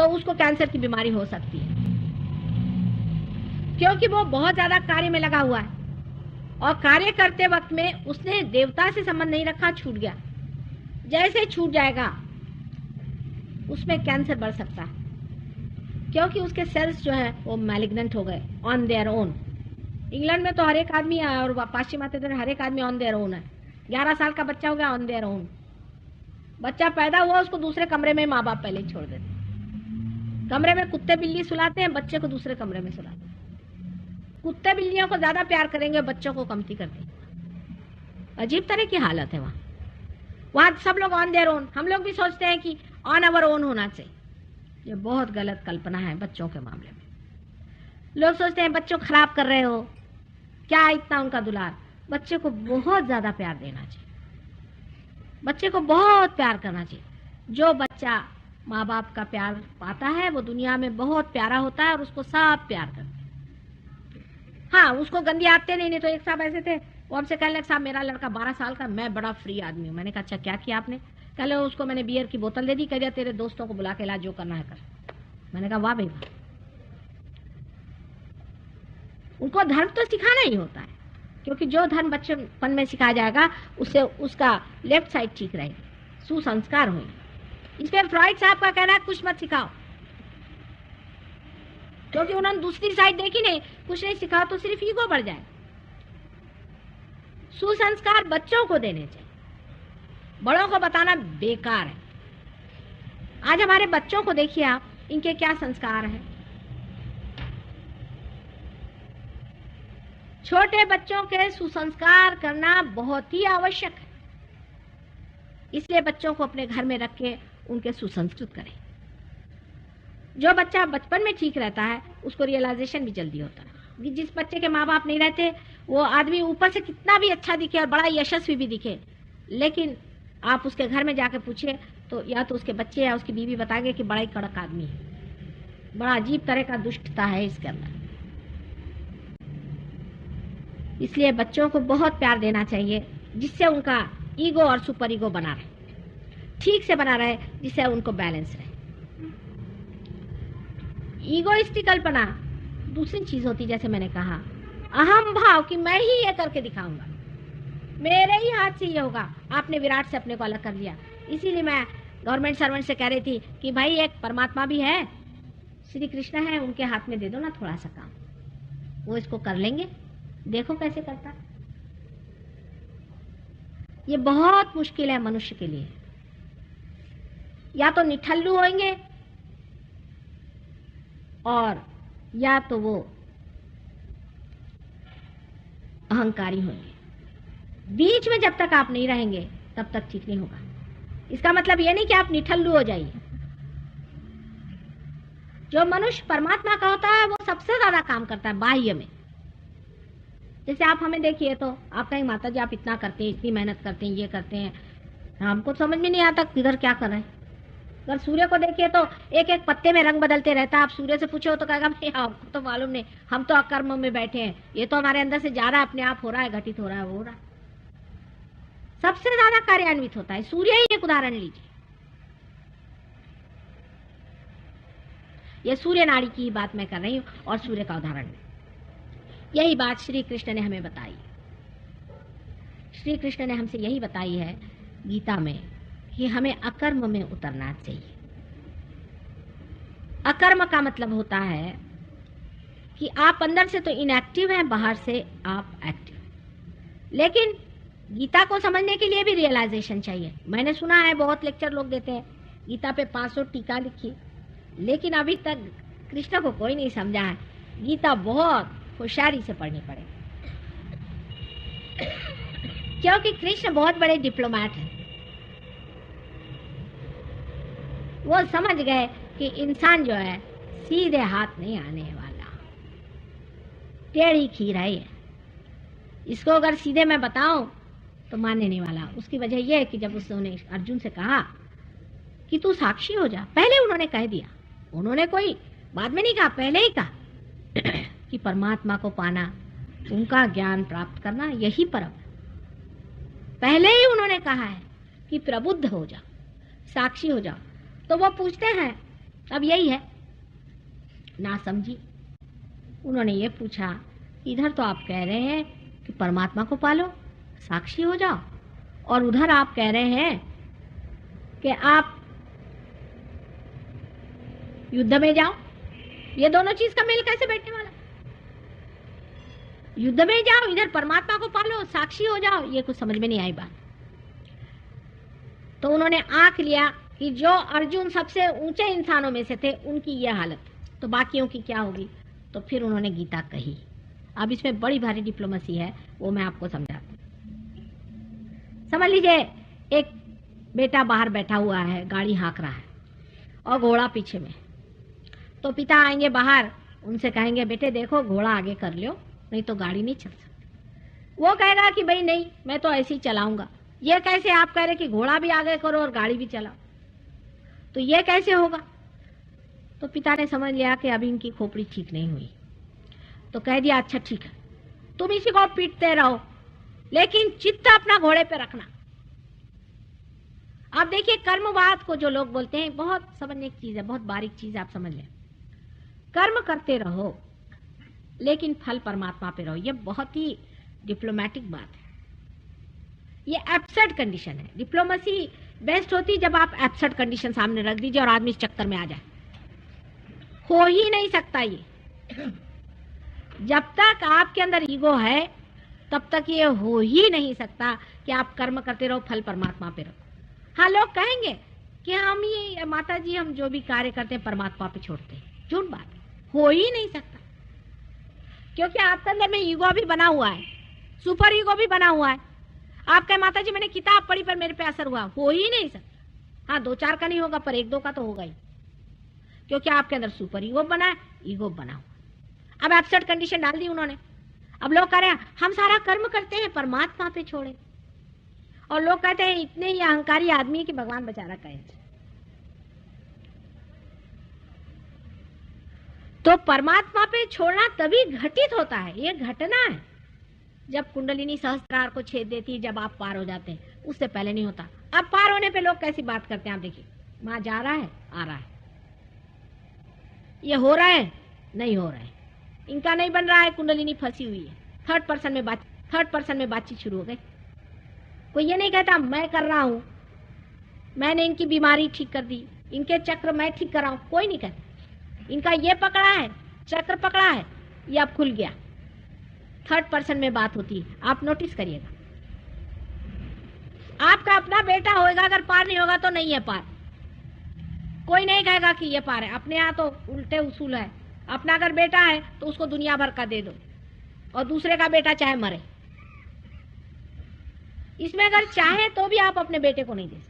उसको कैंसर की बीमारी हो सकती है, क्योंकि वो बहुत ज्यादा कार्य में लगा हुआ है और कार्य करते वक्त में उसने देवता से संबंध नहीं रखा, छूट गया। जैसे छूट जाएगा उसमें कैंसर बढ़ सकता है, क्योंकि उसके सेल्स जो है वो मैलिग्नेंट हो गए ऑन देयर ओन। इंग्लैंड में तो हर एक आदमी और पाश्चिमात्य देश हर एक आदमी ऑन देयर ओन है। 11 साल का बच्चा हो गया ऑन देयर ओन। बच्चा पैदा हुआ उसको दूसरे कमरे में माँ बाप पहले छोड़ देते, कमरे में कुत्ते बिल्ली सुलाते हैं, बच्चे को दूसरे कमरे में सुलाते हैं। कुत्ते बिल्लियों को ज्यादा प्यार करेंगे, बच्चों को कमती करते हैं। अजीब तरह की हालत है वहां सब लोग ऑन देयर ओन। हम लोग भी सोचते हैं कि ऑन अवर ओन होना चाहिए। ये बहुत गलत कल्पना है बच्चों के मामले में। लोग सोचते हैं बच्चों खराब कर रहे हो, क्या इतना उनका दुलार। बच्चे को बहुत ज्यादा प्यार देना चाहिए, बच्चे को बहुत प्यार करना चाहिए। जो बच्चा माँ बाप का प्यार पाता है वो दुनिया में बहुत प्यारा होता है और उसको सब प्यार करते हैं। हाँ, उसको गंदी आते नहीं तो एक साहब ऐसे थे, वो हमसे कहने लगे साहब मेरा लड़का 12 साल का, मैं बड़ा फ्री आदमी हूँ। मैंने कहा अच्छा क्या किया आपने? कल उसको मैंने बियर की बोतल दे दी, कह दिया तेरे दोस्तों को बुला के ला, जो करना है कर। मैंने कहा वाह भाई वाह। उनको धर्म तो सिखाना ही होता है, क्योंकि जो धर्म बचपन में सिखाया जाएगा उससे उसका लेफ्ट साइड ठीक रहेगी, सुसंस्कार होंगे। इसमें फ्रॉइड साहब का कहना है कुछ मत सिखाओ, क्योंकि उन्होंने दूसरी साइड देखी नहीं। कुछ नहीं सिखाओ तो सिर्फ ईगो बढ़ जाए। सुसंस्कार बच्चों को देने चाहिए, बड़ों को बताना बेकार है। आज हमारे बच्चों को देखिए आप, इनके क्या संस्कार हैं। छोटे बच्चों के सुसंस्कार करना बहुत ही आवश्यक है, इसलिए बच्चों को अपने घर में रख के उनके सुसंस्कृत करें। जो बच्चा बचपन में ठीक रहता है उसको रियलाइजेशन भी जल्दी होता है। जिस बच्चे के माँ बाप नहीं रहते वो आदमी ऊपर से कितना भी अच्छा दिखे और बड़ा यशस्वी भी दिखे, लेकिन आप उसके घर में जाके पूछिए तो या तो उसके बच्चे या उसकी बीवी बताएंगे कि बड़ा ही कड़क आदमी है, बड़ा अजीब तरह का दुष्टता है इसके अंदर। इसलिए बच्चों को बहुत प्यार देना चाहिए, जिससे उनका ईगो और सुपर ईगो बना रहे, ठीक से बना रहे, जिससे उनको बैलेंस रहे। ईगोइस्टिकलपना दूसरी चीज होती, जैसे मैंने कहा अहम भाव कि मैं ही ये करके दिखाऊंगा, मेरे ही हाथ से ये होगा। आपने विराट से अपने को अलग कर दिया। इसीलिए मैं गवर्नमेंट सर्वेंट से कह रही थी कि भाई एक परमात्मा भी है, श्री कृष्ण है, उनके हाथ में दे दो ना थोड़ा सा काम, वो इसको कर लेंगे, देखो कैसे करता। ये बहुत मुश्किल है मनुष्य के लिए। या तो निठल्लू होंगे और या तो वो अहंकारी होंगे। बीच में जब तक आप नहीं रहेंगे तब तक ठीक नहीं होगा। इसका मतलब ये नहीं कि आप निठल्लू हो जाइए। जो मनुष्य परमात्मा का होता है वो सबसे ज्यादा काम करता है बाह्य में। जैसे आप हमें देखिए तो आप कहेंगे माता जी आप इतना करते हैं, इतनी मेहनत करते हैं, ये करते हैं, हमको समझ में नहीं आता किधर क्या कर रहे हैं। अगर सूर्य को देखिए तो एक एक पत्ते में रंग बदलते रहता है। आप सूर्य से पूछो तो कहेगा नहीं आपको तो मालूम नहीं, हम तो अकर्म में बैठे हैं, ये तो हमारे अंदर से जा रहा है, अपने आप हो रहा है, घटित हो रहा है, हो रहा है। सबसे ज्यादा कार्यान्वित होता है सूर्य ही। एक उदाहरण लीजिए, ये सूर्य नाड़ी की बात मैं कर रही हूं और सूर्य का उदाहरण है। यही बात श्री कृष्ण ने हमें बताई। श्री कृष्ण ने हमसे यही बताई है गीता में कि हमें अकर्म में उतरना चाहिए। अकर्म का मतलब होता है कि आप अंदर से तो इनएक्टिव हैं, बाहर से आप एक्टिव हैं। लेकिन गीता को समझने के लिए भी रियलाइजेशन चाहिए। मैंने सुना है बहुत लेक्चर लोग देते हैं, गीता पे 500 टीका लिखी, लेकिन अभी तक कृष्ण को कोई नहीं समझा है। गीता बहुत होशियारी से पढ़नी पड़े, क्योंकि कृष्ण बहुत बड़े डिप्लोमैट हैं। वो समझ गए कि इंसान जो है सीधे हाथ नहीं आने वाला, टेढ़ी खीर है ये। इसको अगर सीधे मैं बताऊं तो मानने नहीं वाला। उसकी वजह यह है कि जब उसने अर्जुन से कहा कि तू साक्षी हो जा, पहले उन्होंने कह दिया, उन्होंने कोई बाद में नहीं कहा, पहले ही कहा कि परमात्मा को पाना, उनका ज्ञान प्राप्त करना यही परम है। पहले ही उन्होंने कहा है कि प्रबुद्ध हो जाओ, साक्षी हो जाओ। तो वो पूछते हैं अब यही है ना समझी। उन्होंने ये पूछा, इधर तो आप कह रहे हैं कि परमात्मा को पालो, साक्षी हो जाओ, और उधर आप कह रहे हैं कि आप युद्ध में जाओ। ये दोनों चीज का मेल कैसे बैठने वाला? युद्ध में जाओ, इधर परमात्मा को पालो, साक्षी हो जाओ, ये कुछ समझ में नहीं आई बात। तो उन्होंने आंक लिया कि जो अर्जुन सबसे ऊंचे इंसानों में से थे, उनकी यह हालत, तो बाकियों की क्या होगी। तो फिर उन्होंने गीता कही। अब इसमें बड़ी भारी डिप्लोमेसी है, वो मैं आपको समझाती हूँ। समझ लीजिए एक बेटा बाहर बैठा हुआ है, गाड़ी हाँक रहा है और घोड़ा पीछे में। तो पिता आएंगे बाहर, उनसे कहेंगे बेटे देखो घोड़ा आगे कर लो, नहीं तो गाड़ी नहीं चल सकती। वो कहेगा कि भाई नहीं, मैं तो ऐसे ही चलाऊंगा। ये कैसे आप कह रहे कि घोड़ा भी आगे करो और गाड़ी भी चलाओ, तो ये कैसे होगा? तो पिता ने समझ लिया कि अभी इनकी खोपड़ी ठीक नहीं हुई, तो कह दिया अच्छा ठीक है, तुम इसी को पीटते रहो, लेकिन चित्त अपना घोड़े पे रखना। आप देखिए कर्मवाद को जो लोग बोलते हैं, बहुत समझने की चीज है, बहुत बारीक चीज, आप समझ लें। कर्म करते रहो लेकिन फल परमात्मा पे रहो, ये बहुत ही डिप्लोमेटिक बात है। ये एब्सर्ड कंडीशन है। डिप्लोमेसी बेस्ट होती जब आप एब्सर्ड कंडीशन सामने रख दीजिए और आदमी इस चक्कर में आ जाए। हो ही नहीं सकता ये। जब तक आपके अंदर ईगो है तब तक ये हो ही नहीं सकता कि आप कर्म करते रहो, फल परमात्मा पे रहो। हाँ, लोग कहेंगे कि हम ये माता जी हम जो भी कार्य करते हैं परमात्मा पे छोड़ते हैं। झूठ बात है, हो ही नहीं सकता, क्योंकि आपके अंदर में ईगो भी बना हुआ है, सुपर ईगो भी बना हुआ है। आप कहे माता जी मैंने किताब पढ़ी पर मेरे पे असर हुआ, हो ही नहीं सकता। हाँ, 2-4 का नहीं होगा पर 1-2 का तो होगा ही, क्योंकि आपके अंदर सुपर ईगो बना है, ईगो बना हुआ। अब एब्सर्ड कंडीशन डाल दी उन्होंने। अब लोग कह रहे हैं हम सारा कर्म करते हैं परमात्मा पे छोड़े, और लोग कहते हैं इतने ही अहंकारी आदमी कि भगवान बेचारा कहे। तो परमात्मा पे छोड़ना तभी घटित होता है, ये घटना है जब कुंडलिनी सहस्त्रार को छेद देती है, जब आप पार हो जाते हैं। उससे पहले नहीं होता। अब पार होने पे लोग कैसी बात करते हैं, आप देखिए, वहां जा रहा है, आ रहा है, ये हो रहा है, नहीं हो रहा है, इनका नहीं बन रहा है, कुंडलिनी फंसी हुई है। थर्ड पर्सन में बातचीत शुरू हो गई। कोई ये नहीं कहता मैं कर रहा हूं, मैंने इनकी बीमारी ठीक कर दी, इनके चक्र मैं ठीक कर रहा हूं, कोई नहीं कहता। इनका ये पकड़ा है, चक्र पकड़ा है, ये अब खुल गया। थर्ड पर्सन में बात होती है। आप नोटिस करिएगा, आपका अपना बेटा होएगा, अगर पार नहीं होगा तो नहीं है पार। कोई नहीं कहेगा कि ये पार है। अपने यहाँ तो उल्टे उसूल है, अपना अगर बेटा है तो उसको दुनिया भर का दे दो, और दूसरे का बेटा चाहे मरे। इसमें अगर चाहे तो भी आप अपने बेटे को नहीं दे सकते,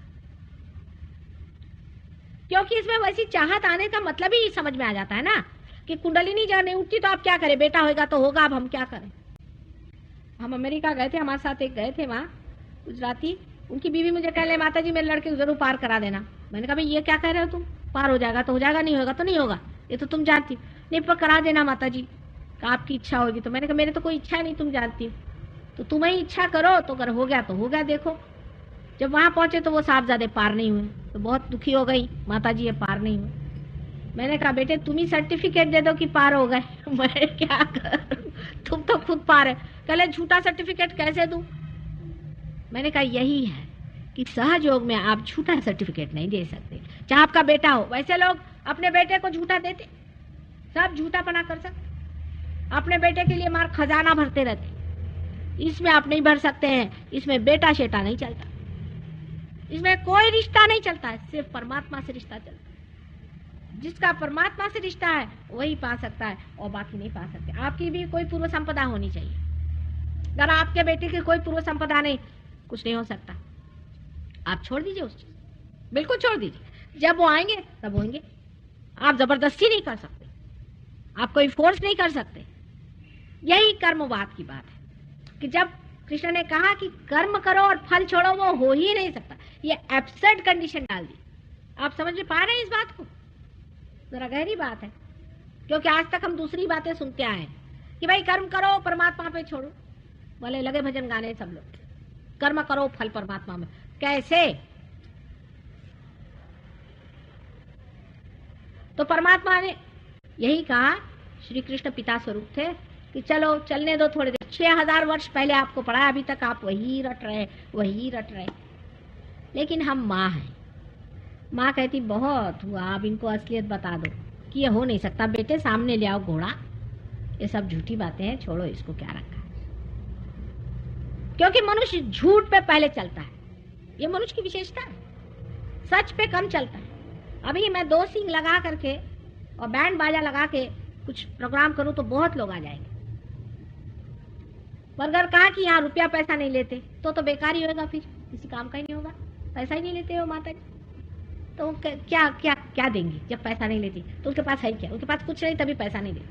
क्योंकि इसमें वैसी चाहत आने का मतलब ही समझ में आ जाता है ना कि कुंडलिनी जब नहीं उठती तो आप क्या करें, बेटा होगा तो होगा, अब हम क्या करें। हम अमेरिका गए थे, हमारे साथ एक गए थे वहां गुजराती, उनकी बीवी मुझे कह रहे माता जी मेरे लड़के को जरूर पार करा देना। मैंने कहा भाई ये क्या कह रहे हो तुम, पार हो जाएगा तो हो जाएगा, नहीं होगा तो नहीं होगा, ये तो तुम जानती हो। नहीं पर करा देना माता जी, आपकी इच्छा होगी। तो मैंने कहा मेरे तो कोई इच्छा नहीं, तुम जानती हो, तो तुम्हें इच्छा करो, तो अगर हो गया तो हो गया। देखो जब वहां पहुंचे तो वो साहबजादे पार नहीं हुए, तो बहुत दुखी हो गई, माता जी ये पार नहीं हुए। मैंने कहा बेटे तुम ही सर्टिफिकेट दे दो कि पार हो गए, मैं क्या करूं, तुम तो खुद पार है। कहले झूठा सर्टिफिकेट कैसे दूं। मैंने कहा यही है कि सहयोग में आप झूठा सर्टिफिकेट नहीं दे सकते, चाहे आपका बेटा हो। वैसे लोग अपने बेटे को झूठा देते, सब झूठा पना कर सकते, अपने बेटे के लिए मार खजाना भरते रहते। इसमें आप नहीं भर सकते हैं, इसमें बेटा शेटा नहीं चलता, इसमें कोई रिश्ता नहीं चलता है, सिर्फ परमात्मा से रिश्ता चलता है। जिसका परमात्मा से रिश्ता है वही पा सकता है, और बाकी नहीं पा सकते। आपकी भी कोई पूर्व संपदा होनी चाहिए। अगर आपके बेटे की कोई पूर्व संपदा नहीं, कुछ नहीं हो सकता। आप छोड़ दीजिए उस चीज, बिल्कुल छोड़ दीजिए। जब वो आएंगे तब होंगे। आप जबरदस्ती नहीं कर सकते, आप कोई फोर्स नहीं कर सकते। यही कर्मवाद की बात है कि जब कृष्ण ने कहा कि कर्म करो और फल छोड़ो, वो हो ही नहीं सकता। ये एब्सर्ड कंडीशन डाल दी। आप समझ में पा रहे हैं इस बात को? जरा गहरी बात है, क्योंकि आज तक हम दूसरी बातें सुनते आए हैं कि भाई कर्म करो परमात्मा पे छोड़ो। बोले लगे भजन गाने सब लोग, कर्म करो फल परमात्मा में। कैसे? तो परमात्मा ने यही कहा, श्री कृष्ण पिता स्वरूप थे कि चलो चलने दो थोड़ी देर। 6000 वर्ष पहले आपको पढ़ा, अभी तक आप वही रट रहे। लेकिन हम माँ हैं, माँ कहती बहुत हुआ, आप इनको असलियत बता दो कि ये हो नहीं सकता। बेटे सामने ले आओ घोड़ा, ये सब झूठी बातें हैं, छोड़ो इसको, क्या रखा है। क्योंकि मनुष्य झूठ पे पहले चलता है, ये मनुष्य की विशेषता है, सच पे कम चलता है। अभी मैं 2 सींग लगा करके और बैंड बाजा लगा के कुछ प्रोग्राम करूं तो बहुत लोग आ जाएंगे, पर अगर कहा कि यहाँ रुपया पैसा नहीं लेते तो बेकार ही होगा, फिर किसी काम का ही नहीं होगा। पैसा ही नहीं लेते हो माता जी, तो क्या क्या क्या देंगी जब पैसा नहीं लेती? तो उसके पास है क्या? उसके पास कुछ नहीं, तभी पैसा नहीं देती।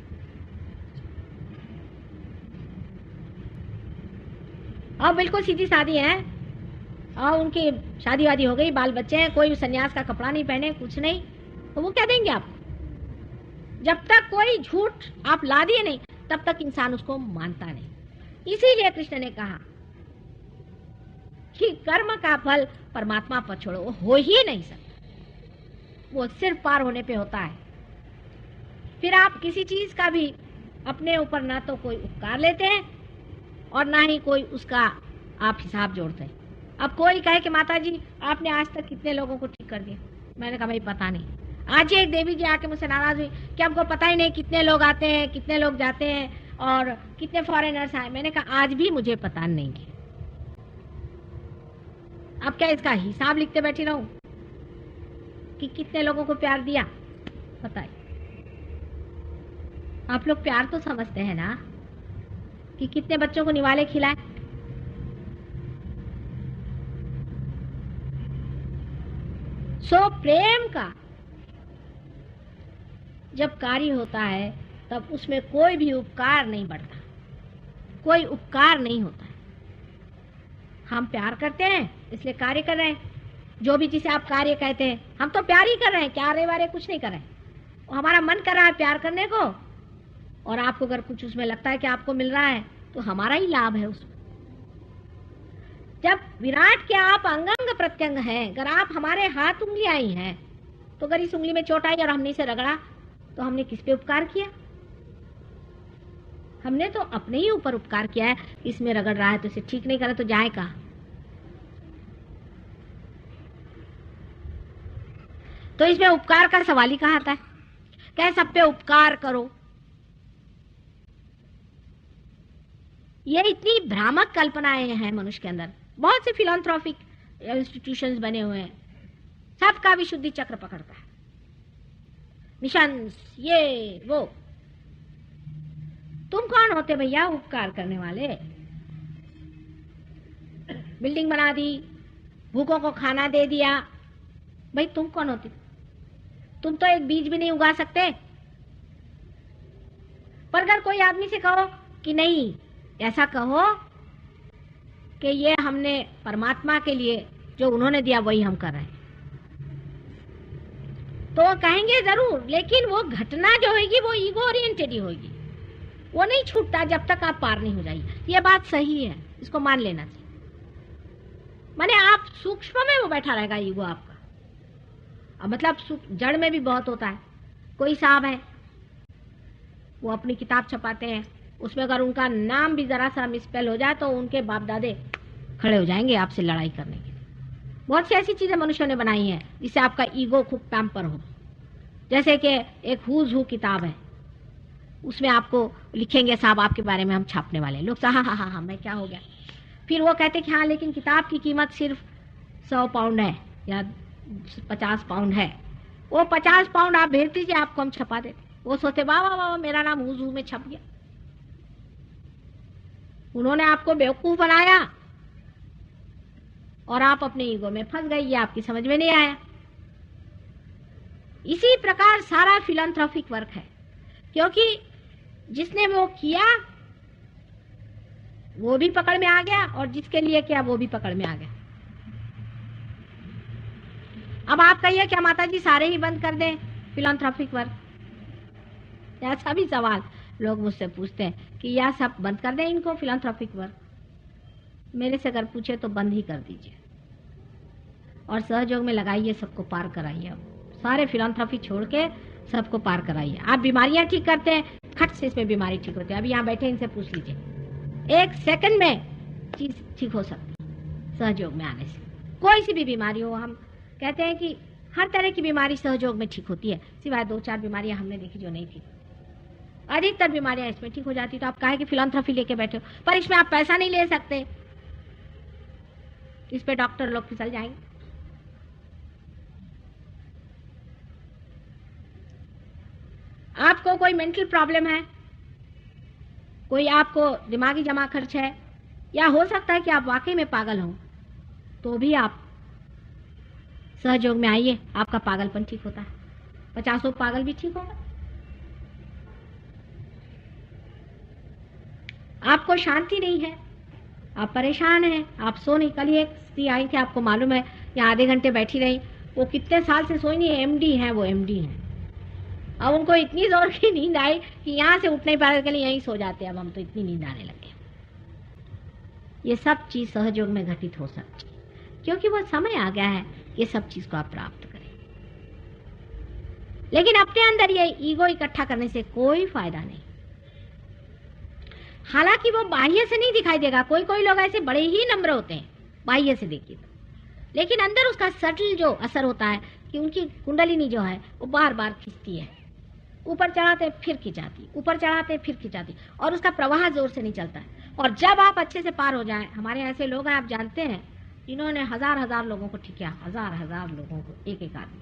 अब बिल्कुल सीधी सादी है, और उनकी शादी वादी हो गई, बाल बच्चे हैं, कोई सन्यास का कपड़ा नहीं पहने, कुछ नहीं, तो वो क्या देंगे आपको? जब तक कोई झूठ आप ला दिए नहीं, तब तक इंसान उसको मानता नहीं। इसीलिए कृष्ण ने कहा कि कर्म का फल परमात्मा पर छोड़ो, वो हो ही नहीं सकता, वो सिर्फ पार होने पे होता है। फिर आप किसी चीज का भी अपने ऊपर ना तो कोई उपकार लेते हैं और ना ही कोई उसका आप हिसाब जोड़ते हैं। अब कोई कहे कि माता जी आपने आज तक कितने लोगों को ठीक कर दिया, मैंने कहा भाई पता नहीं। आज ही एक देवी जी आके मुझसे नाराज हुई कि हमको पता ही नहीं कितने लोग आते हैं, कितने लोग जाते हैं और कितने फॉरेनर्स आए। मैंने कहा आज भी मुझे पता नहीं है। अब क्या इसका हिसाब लिखते बैठी रहूं कि कितने लोगों को प्यार दिया? बताइए, आप लोग प्यार तो समझते हैं ना कि कितने बच्चों को निवाले खिलाए? सो प्रेम का जब कार्य होता है तब उसमें कोई भी उपकार नहीं बढ़ता, कोई उपकार नहीं होता है। हम प्यार करते हैं इसलिए कार्य कर रहे हैं, जो भी जिसे आप कार्य कहते हैं, हम तो प्यार ही कर रहे हैं, क्या रे वारे कुछ नहीं कर रहे हैं। और हमारा मन कर रहा है प्यार करने को, और आपको अगर कुछ उसमें लगता है कि आपको मिल रहा है तो हमारा ही लाभ है उसमें। जब विराट के आप अंग अंग प्रत्यंग हैं, अगर आप हमारे हाथ उंगलियां ही हैं, तो अगर इस उंगली में चोट आई और हमने इसे रगड़ा तो हमने किस पे उपकार किया? हमने तो अपने ही ऊपर उपकार किया है। इसमें रगड़ रहा है तो इसे ठीक नहीं करा तो जाए कहां? तो इसमें उपकार का सवाल ही कहां आता है? क्या सब पे उपकार करो? ये इतनी भ्रामक कल्पनाएं हैं मनुष्य के अंदर। बहुत से फिलैंथ्रोपिक इंस्टीट्यूशंस बने हुए हैं, सबका विशुद्धि चक्र पकड़ता है, मिशन ये वो। तुम कौन होते भैया उपकार करने वाले? बिल्डिंग बना दी, भूखों को खाना दे दिया, भाई तुम कौन होते? तुम तो एक बीज भी नहीं उगा सकते। पर अगर कोई आदमी से कहो कि नहीं, ऐसा कहो कि ये हमने परमात्मा के लिए जो उन्होंने दिया वही हम कर रहे हैं, तो वो कहेंगे जरूर, लेकिन वो घटना जो होगी वो ईगो ओरिएंटेड ही होगी, वो नहीं छूटता जब तक आप पार नहीं हो जाइए। ये बात सही है, इसको मान लेना चाहिए। माने आप सूक्ष्म में वो बैठा रहेगा ईगो आपका, अब मतलब जड़ में भी बहुत होता है। कोई साहब है, वो अपनी किताब छपाते हैं, उसमें अगर उनका नाम भी जरा सा मिसस्पेल हो जाए तो उनके बाप दादे खड़े हो जाएंगे आपसे लड़ाई करने के लिए। बहुत सी ऐसी चीजें मनुष्यों ने बनाई हैं जिससे आपका ईगो खूब पैम्पर हो। जैसे कि एक हुज हु किताब है, उसमें आपको लिखेंगे साहब आपके बारे में हम छापने वाले। लोग हाँ हाँ हाँ हाँ मैं क्या हो गया? फिर वो कहते कि हाँ लेकिन किताब की कीमत सिर्फ 100 पाउंड है या 50 पाउंड है। वो 50 पाउंड आप भेज दीजिए, आपको हम छपा देते। वो सोचते वाह वाह वाह मेरा नाम हुज हु में छप गया। उन्होंने आपको बेवकूफ बनाया और आप अपने ईगो में फंस गई, ये आपकी समझ में नहीं आया। इसी प्रकार सारा फिलैंथ्रोपिक वर्क है, क्योंकि जिसने वो किया वो भी पकड़ में आ गया और जिसके लिए किया वो भी पकड़ में आ गया। अब आप कहिए क्या माता जी सारे ही बंद कर दें फिलैंथ्रोपिक वर्क? ऐसा भी सवाल लोग मुझसे पूछते हैं कि या सब बंद कर दें इनको फिलैंथ्रोपिक वर्क। मेरे से अगर पूछे तो बंद ही कर दीजिए और सहयोग में लगाइए, सबको पार कराइए। अब सारे फिलैंथ्रोपी छोड़ के सबको पार कराइए। आप बीमारियां ठीक करते हैं, खट से इसमें बीमारी ठीक होती है। अभी यहाँ बैठे इनसे पूछ लीजिए, 1 सेकंड में चीज ठीक हो सकती है सहयोग में आने से। कोई सी भी बीमारी हो, हम कहते हैं कि हर तरह की बीमारी सहयोग में ठीक होती है, सिवाय 2-4 बीमारियां हमने देखी जो नहीं थी। अधिकतर बीमारियां इसमें ठीक हो जाती। तो आप काहे कि फिलैंथ्रोपी लेके बैठे हो, पर इसमें आप पैसा नहीं ले सकते, इस पे डॉक्टर लोग फिसल जाएंगे। आपको कोई मेंटल प्रॉब्लम है, कोई आपको दिमागी जमा खर्च है, या हो सकता है कि आप वाकई में पागल हो, तो भी आप सहयोग में आइए, आपका पागलपन ठीक होता है। 50 पागल भी ठीक होगा। आपको शांति नहीं है, आप परेशान हैं, आप सो नहीं। कल ही एक स्त्री आई थी, आपको मालूम है, यहाँ आधे घंटे बैठी रही, वो कितने साल से सोई नहीं, एमडी है, वो एमडी है। अब उनको इतनी जोर की नींद आई कि यहाँ से उठ नहीं पा रहे, के लिए यहीं सो जाते। अब हम तो इतनी नींद आने लगे। ये सब चीज सहयोग में घटित हो सकती है, क्योंकि वो समय आ गया है ये सब चीज को आप प्राप्त करें। लेकिन अपने अंदर ये ईगो इकट्ठा करने से कोई फायदा नहीं। हालांकि वो बाह्य से नहीं दिखाई देगा, कोई कोई लोग ऐसे बड़े ही नम्र होते हैं बाह्य से देखिए तो, लेकिन अंदर उसका सटल जो असर होता है कि उनकी कुंडलिनी जो है वो बार बार खिंचती है, ऊपर चढ़ाते फिर खिंचाती, ऊपर चढ़ाते फिर खिंचाती, और उसका प्रवाह जोर से नहीं चलता है। और जब आप अच्छे से पार हो जाएं, हमारे ऐसे लोग हैं आप जानते हैं, इन्होंने हजार लोगों को ठीक किया, हजार लोगों को, एक आदमी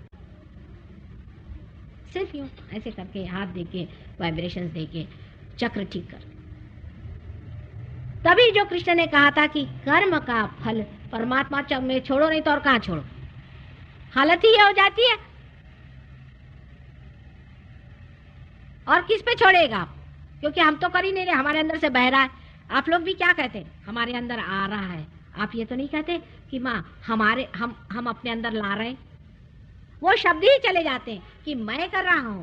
सिर्फ यूं ऐसे करके, हाथ देके, वाइब्रेशंस देके, चक्र ठीक कर। तभी जो कृष्ण ने कहा था कि कर्म का फल परमात्मा में छोड़ो, नहीं तो और कहां छोड़ो। हालत ही ये हो जाती है। और किस पे छोड़ेगा आप, क्योंकि हम तो कर ही नहीं रहे, हमारे अंदर से बह रहा है। आप लोग भी क्या कहते हैं, हमारे अंदर आ रहा है। आप ये तो नहीं कहते कि माँ हमारे हम अपने अंदर ला रहे हैं। वो शब्द ही चले जाते हैं कि मैं कर रहा हूं,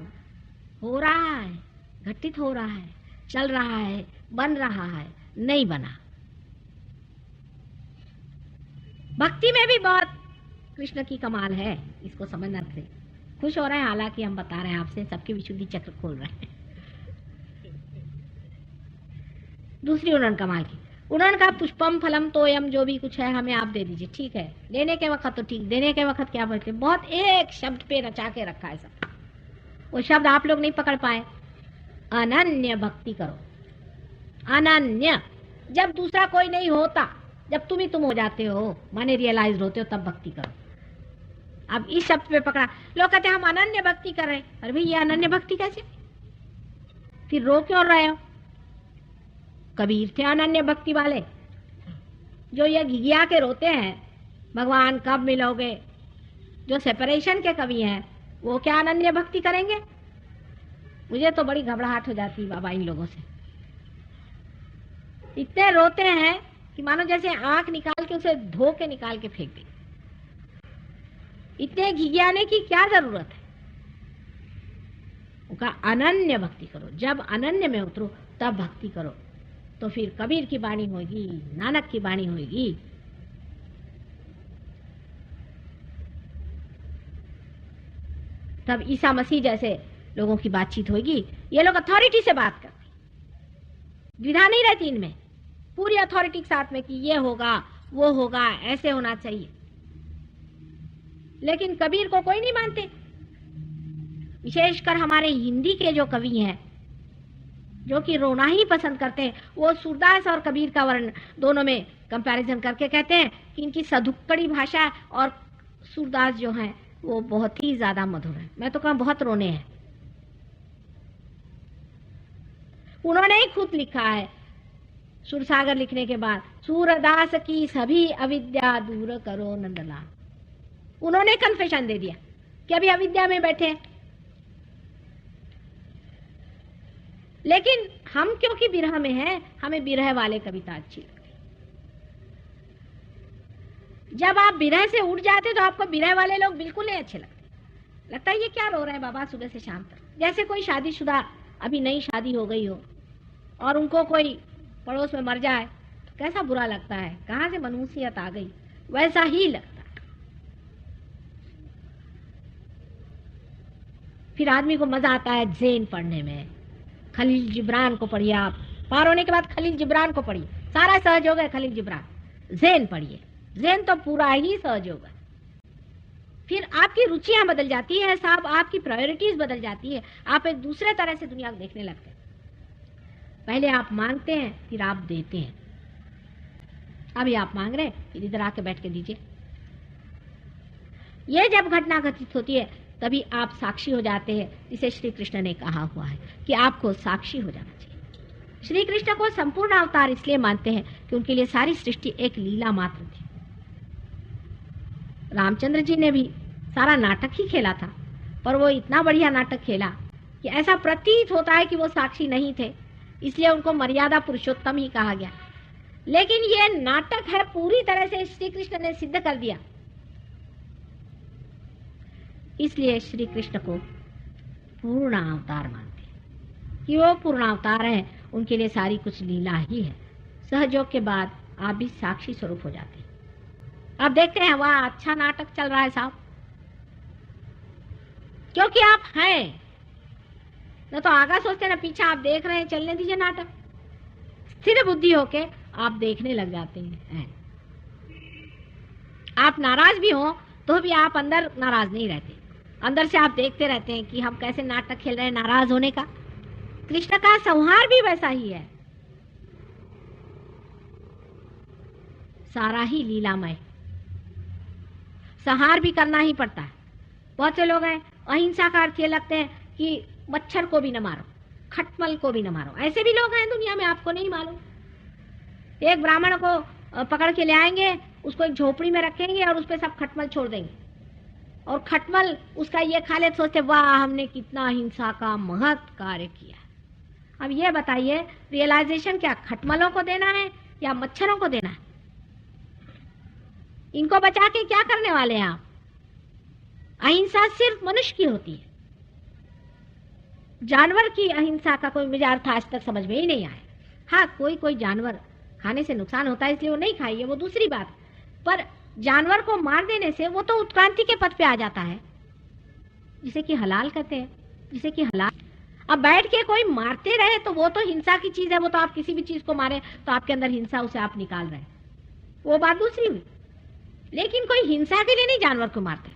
हो रहा है, घटित हो रहा है, चल रहा है, बन रहा है, नहीं बना। भक्ति में भी बहुत कृष्ण की कमाल है, इसको समझना से खुश हो रहे हैं। हालांकि हम बता रहे हैं आपसे, सबकी विशुद्धि चक्र खोल रहे हैं। दूसरी उन्होंने कमाल की, उन्होंने कहा पुष्पम फलम तोयम, जो भी कुछ है हमें आप दे दीजिए। ठीक है, लेने के वक्त तो ठीक, देने के वक्त क्या बोलते, बहुत एक शब्द पे रचा के रखा है सब। वो शब्द आप लोग नहीं पकड़ पाए, अनन्य भक्ति करो। अनन्य, जब दूसरा कोई नहीं होता, जब तुम ही तुम हो जाते हो, माने रियलाइज होते हो, तब भक्ति करो। अब इस शब्द पे पकड़ा, लोग कहते हैं हम अनन्य भक्ति कर रहे हैं। अरे भाई ये अनन्य भक्ति कैसे, फिर रो क्यों रहे हो? कबीर थे अनन्य भक्ति वाले, जो ये घिघिया के रोते हैं भगवान कब मिलोगे। जो सेपरेशन के कवि हैं वो क्या अनन्य भक्ति करेंगे? मुझे तो बड़ी घबराहट हो जाती है बाबा इन लोगों से। इतने रोते हैं कि मानो जैसे आंख निकाल के उसे धो के निकाल के फेंक दी। इतने घिघियाने की क्या जरूरत है? उनका अनन्य भक्ति करो। जब अनन्य में उतरो तब भक्ति करो, तो फिर कबीर की वाणी होगी, नानक की वाणी होगी। तब ईसा मसीह जैसे लोगों की बातचीत होगी। ये लोग अथॉरिटी से बात करते, द्विधा नहीं रहती इनमें, पूरी अथॉरिटी के साथ में कि ये होगा, वो होगा, ऐसे होना चाहिए। लेकिन कबीर को कोई नहीं मानते। विशेषकर हमारे हिंदी के जो कवि हैं, जो कि रोना ही पसंद करते हैं, वो सूरदास और कबीर का वर्ण दोनों में कंपैरिजन करके कहते हैं कि इनकी सधुक्कड़ी भाषा और सूरदास जो है वो बहुत ही ज्यादा मधुर है। मैं तो कहूं बहुत रोने हैं। उन्होंने ही खुद लिखा है सुरसागर लिखने के बाद, सूरदास की सभी अविद्या दूर करो नंदलाल। उन्होंने कन्फेशन दे दिया कि अभी अविद्या में बैठे हैं। लेकिन हम क्योंकि विरह में हैं, हमें विरह वाले कविता अच्छी लगती। जब आप विरह से उठ जाते तो आपको विरह वाले लोग बिल्कुल नहीं अच्छे लगते। लगता है ये क्या रो रहे हैं बाबा सुबह से शाम तक। जैसे कोई शादीशुदा अभी नई शादी हो गई हो और उनको कोई पड़ोस में मर जाए तो कैसा बुरा लगता है, कहां से मनुष्यत आ गई, वैसा ही लगता है। फिर आदमी को मजा आता है ज़ेन पढ़ने में। खलील जिब्रान को पढ़िए आप, पार होने के बाद खलील जिब्रान को पढ़िए, सारा सहयोग है खलील जिब्रान। ज़ेन पढ़िए, ज़ेन तो पूरा ही सहयोग है। फिर आपकी रुचियां बदल जाती है साहब, आपकी प्रायोरिटीज बदल जाती है, आप एक दूसरे तरह से दुनिया को देखने लगते हैं। पहले आप मांगते हैं, फिर आप देते हैं। अभी आप मांग रहे हैं, फिर इधर आके बैठ के दीजिए। ये जब घटना घटित होती है तभी आप साक्षी हो जाते हैं, जिसे श्री कृष्ण ने कहा हुआ है कि आपको साक्षी हो जाना चाहिए। श्री कृष्ण को संपूर्ण अवतार इसलिए मानते हैं कि उनके लिए सारी सृष्टि एक लीला मात्र थी। रामचंद्र जी ने भी सारा नाटक ही खेला था, पर वो इतना बढ़िया नाटक खेला कि ऐसा प्रतीत होता है कि वो साक्षी नहीं थे, इसलिए उनको मर्यादा पुरुषोत्तम ही कहा गया। लेकिन ये नाटक है पूरी तरह से श्री कृष्ण ने सिद्ध कर दिया, इसलिए श्री कृष्ण को पूर्ण अवतार मानते हैं कि वो पूर्ण अवतार है, उनके लिए सारी कुछ लीला ही है। सहयोग के बाद आप भी साक्षी स्वरूप हो जाते हैं। अब देखते हैं वाह अच्छा नाटक चल रहा है साहब, क्योंकि आप हैं न तो आगा सोचते ना पीछे आप देख रहे हैं, चलने दीजिए नाटक। स्थिर बुद्धि होके आप देखने लग जाते हैं। आप नाराज भी हो तो भी आप अंदर नाराज नहीं रहते, अंदर से आप देखते रहते हैं कि हम कैसे नाटक खेल रहे हैं नाराज होने का। कृष्ण का संहार भी वैसा ही है, सारा ही लीलामय। संहार भी करना ही पड़ता है। बहुत से लोग हैं अहिंसा का अर्थ ये लगते हैं कि मच्छर को भी न मारो, खटमल को भी न मारो। ऐसे भी लोग हैं दुनिया में, आपको नहीं मालूम। एक ब्राह्मण को पकड़ के ले आएंगे, उसको एक झोपड़ी में रखेंगे और उस पर सब खटमल छोड़ देंगे, और खटमल उसका ये खा ले, सोचते वाह हमने कितना अहिंसा का महत् कार्य किया। अब ये बताइए रियलाइजेशन क्या खटमलों को देना है या मच्छरों को देना है? इनको बचा के क्या करने वाले हैं आप? अहिंसा सिर्फ मनुष्य की होती है, जानवर की अहिंसा का कोई मुझे अर्थ आज तक समझ में ही नहीं आया। हाँ, कोई कोई जानवर खाने से नुकसान होता है इसलिए वो नहीं खाइए, वो दूसरी बात। पर जानवर को मार देने से वो तो उत्क्रांति के पथ पे आ जाता है, जिसे कि हलाल कहते हैं, जिसे कि हलाल। अब बैठ के कोई मारते रहे तो वो तो हिंसा की चीज है, वो तो आप किसी भी चीज को मारे तो आपके अंदर हिंसा, उसे आप निकाल रहे हैं, वो बात दूसरी हुई। लेकिन कोई हिंसा के लिए नहीं जानवर को मारते।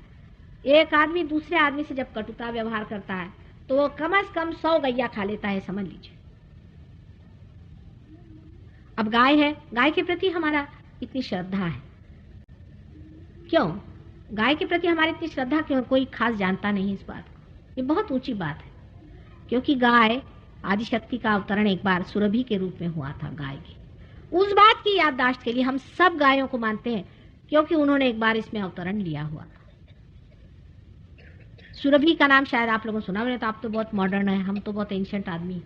एक आदमी दूसरे आदमी से जब कटुता व्यवहार करता है तो वो कम से कम 100 गैया खा लेता है, समझ लीजिए। अब गाय है, गाय के प्रति हमारा इतनी श्रद्धा है, क्यों? गाय के प्रति हमारी इतनी श्रद्धा क्यों? कोई खास जानता नहीं इस बात को। ये बहुत ऊंची बात है, क्योंकि गाय आदिशक्ति का अवतरण एक बार सुरभि के रूप में हुआ था। गाय की उस बात की याददाश्त के लिए हम सब गायों को मानते हैं, क्योंकि उन्होंने एक बार इसमें अवतरण लिया हुआ था। सुरभि का नाम शायद आप लोगों ने सुना होगा, तो आप तो बहुत मॉडर्न है, हम तो बहुत एंशिएंट आदमी।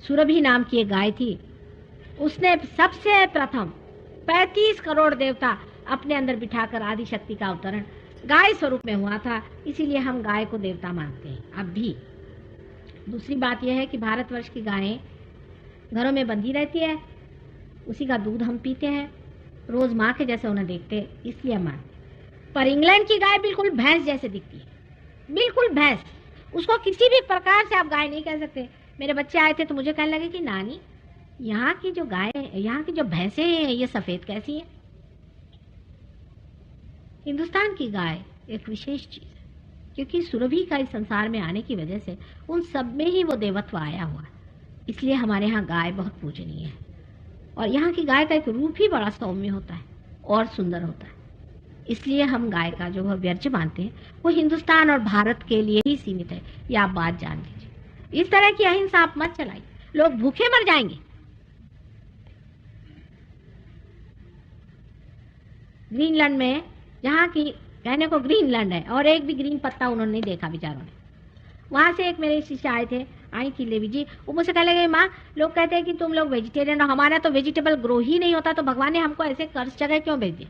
सुरभि नाम की एक गाय थी, उसने सबसे प्रथम 35 करोड़ देवता अपने अंदर बिठाकर आदिशक्ति का अवतरण गाय स्वरूप में हुआ था, इसीलिए हम गाय को देवता मानते हैं अब भी। दूसरी बात यह है कि भारतवर्ष की गायें घरों में बंधी रहती है, उसी का दूध हम पीते हैं, रोज माँ के जैसे उन्हें देखते हैं, इसलिए हम मानते। पर इंग्लैंड की गाय बिल्कुल भैंस जैसे दिखती है, बिल्कुल भैंस। उसको किसी भी प्रकार से आप गाय नहीं कह सकते। मेरे बच्चे आए थे तो मुझे कहने लगे कि नानी यहाँ की जो गाय, यहाँ की जो भैंसें हैं ये सफेद कैसी है? हिंदुस्तान की गाय एक विशेष चीज है, क्योंकि सुरभि का इस संसार में आने की वजह से उन सब में ही वो देवत्व आया हुआ है, इसलिए हमारे यहाँ गाय बहुत पूजनीय है। और यहाँ की गाय का एक रूप ही बड़ा सौम्य होता है और सुंदर होता है, इसलिए हम गाय का जो वह वर्ज्य मानते हैं वो हिंदुस्तान और भारत के लिए ही सीमित है। ये आप बात जान लीजिए। इस तरह की अहिंसा आप मत चलाइए, लोग भूखे मर जाएंगे। ग्रीनलैंड में, जहाँ की कहने को ग्रीनलैंड है, और एक भी ग्रीन पत्ता उन्होंने नहीं देखा बेचारों ने। वहां से एक मेरे शिष्य आए थे, आई थी लेवी जी, वो मुझसे कहने लगे माँ लोग कहते हैं कि तुम लोग वेजिटेरियन हो, हमारा तो वेजिटेबल ग्रो ही नहीं होता, तो भगवान ने हमको ऐसे कर्ज जगह क्यों भेज दिया?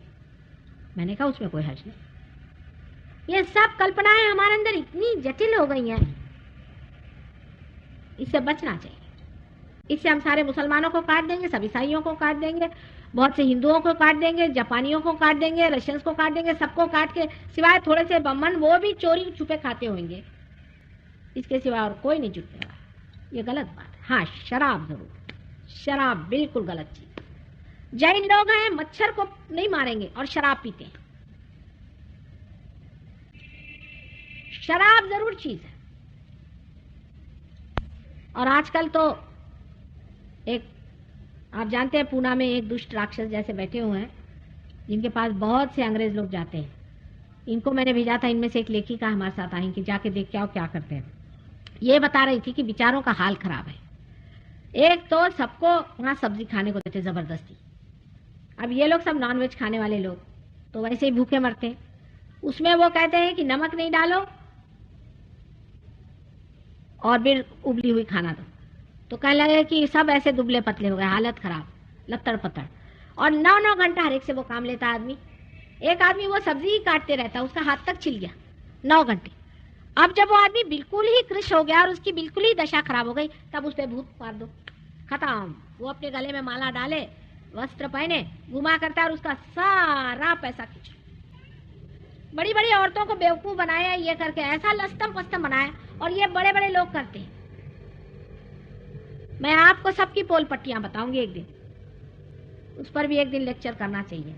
मैंने कहा उसमें कोई हर्ज नहीं, ये सब कल्पनाएं हमारे अंदर इतनी जटिल हो गई हैं, इससे बचना चाहिए। इससे हम सारे मुसलमानों को काट देंगे, सब ईसाइयों को काट देंगे, बहुत से हिंदुओं को काट देंगे, जापानियों को काट देंगे, रशियंस को काट देंगे, सबको काट के सिवाय थोड़े से ब्राह्मण, वो भी चोरी छुपे खाते होंगे, इसके सिवा और कोई नहीं जुटेगा। ये गलत बात है। हाँ, शराब जरूर, शराब बिल्कुल गलत चीज। जैन लोग हैं, मच्छर को नहीं मारेंगे और शराब पीते हैं। शराब जरूर चीज है। और आजकल तो एक, आप जानते हैं, पूना में एक दुष्ट राक्षस जैसे बैठे हुए हैं, जिनके पास बहुत से अंग्रेज लोग जाते हैं। इनको मैंने भेजा था, इनमें से एक लेखिका हमारे साथ आई कि जाके देख के आओ क्या करते हैं। ये बता रही थी कि बेचारों का हाल खराब है। एक तो सबको वहां सब्जी खाने को देते जबरदस्ती। अब ये लोग सब नॉनवेज खाने वाले लोग तो वैसे ही भूखे मरते हैं। उसमें वो कहते हैं कि नमक नहीं डालो और फिर उबली हुई खाना दो, तो कहने लगे कि सब ऐसे दुबले पतले हो गए, हालत खराब, लत्तड़ पत्तड़। और 9-9 घंटा हर एक से वो काम लेता आदमी। एक आदमी वो सब्जी ही काटते रहता, उसका हाथ तक छिल गया 9 घंटे। अब जब वो आदमी बिल्कुल ही कृश हो गया और उसकी बिल्कुल ही दशा खराब हो गई, तब उस पर भूत मार दो, खत्म। वो अपने गले में माला डाले, वस्त्र पहने, घुमा करता है और उसका सारा पैसा खींच। बड़ी बड़ी औरतों को बेवकूफ बनाया, ये करके ऐसा लस्तम पस्तम बनाया, और ये बड़े बड़े लोग करते हैं। मैं आपको सबकी पोल पट्टियां बताऊंगी एक दिन, उस पर भी एक दिन लेक्चर करना चाहिए।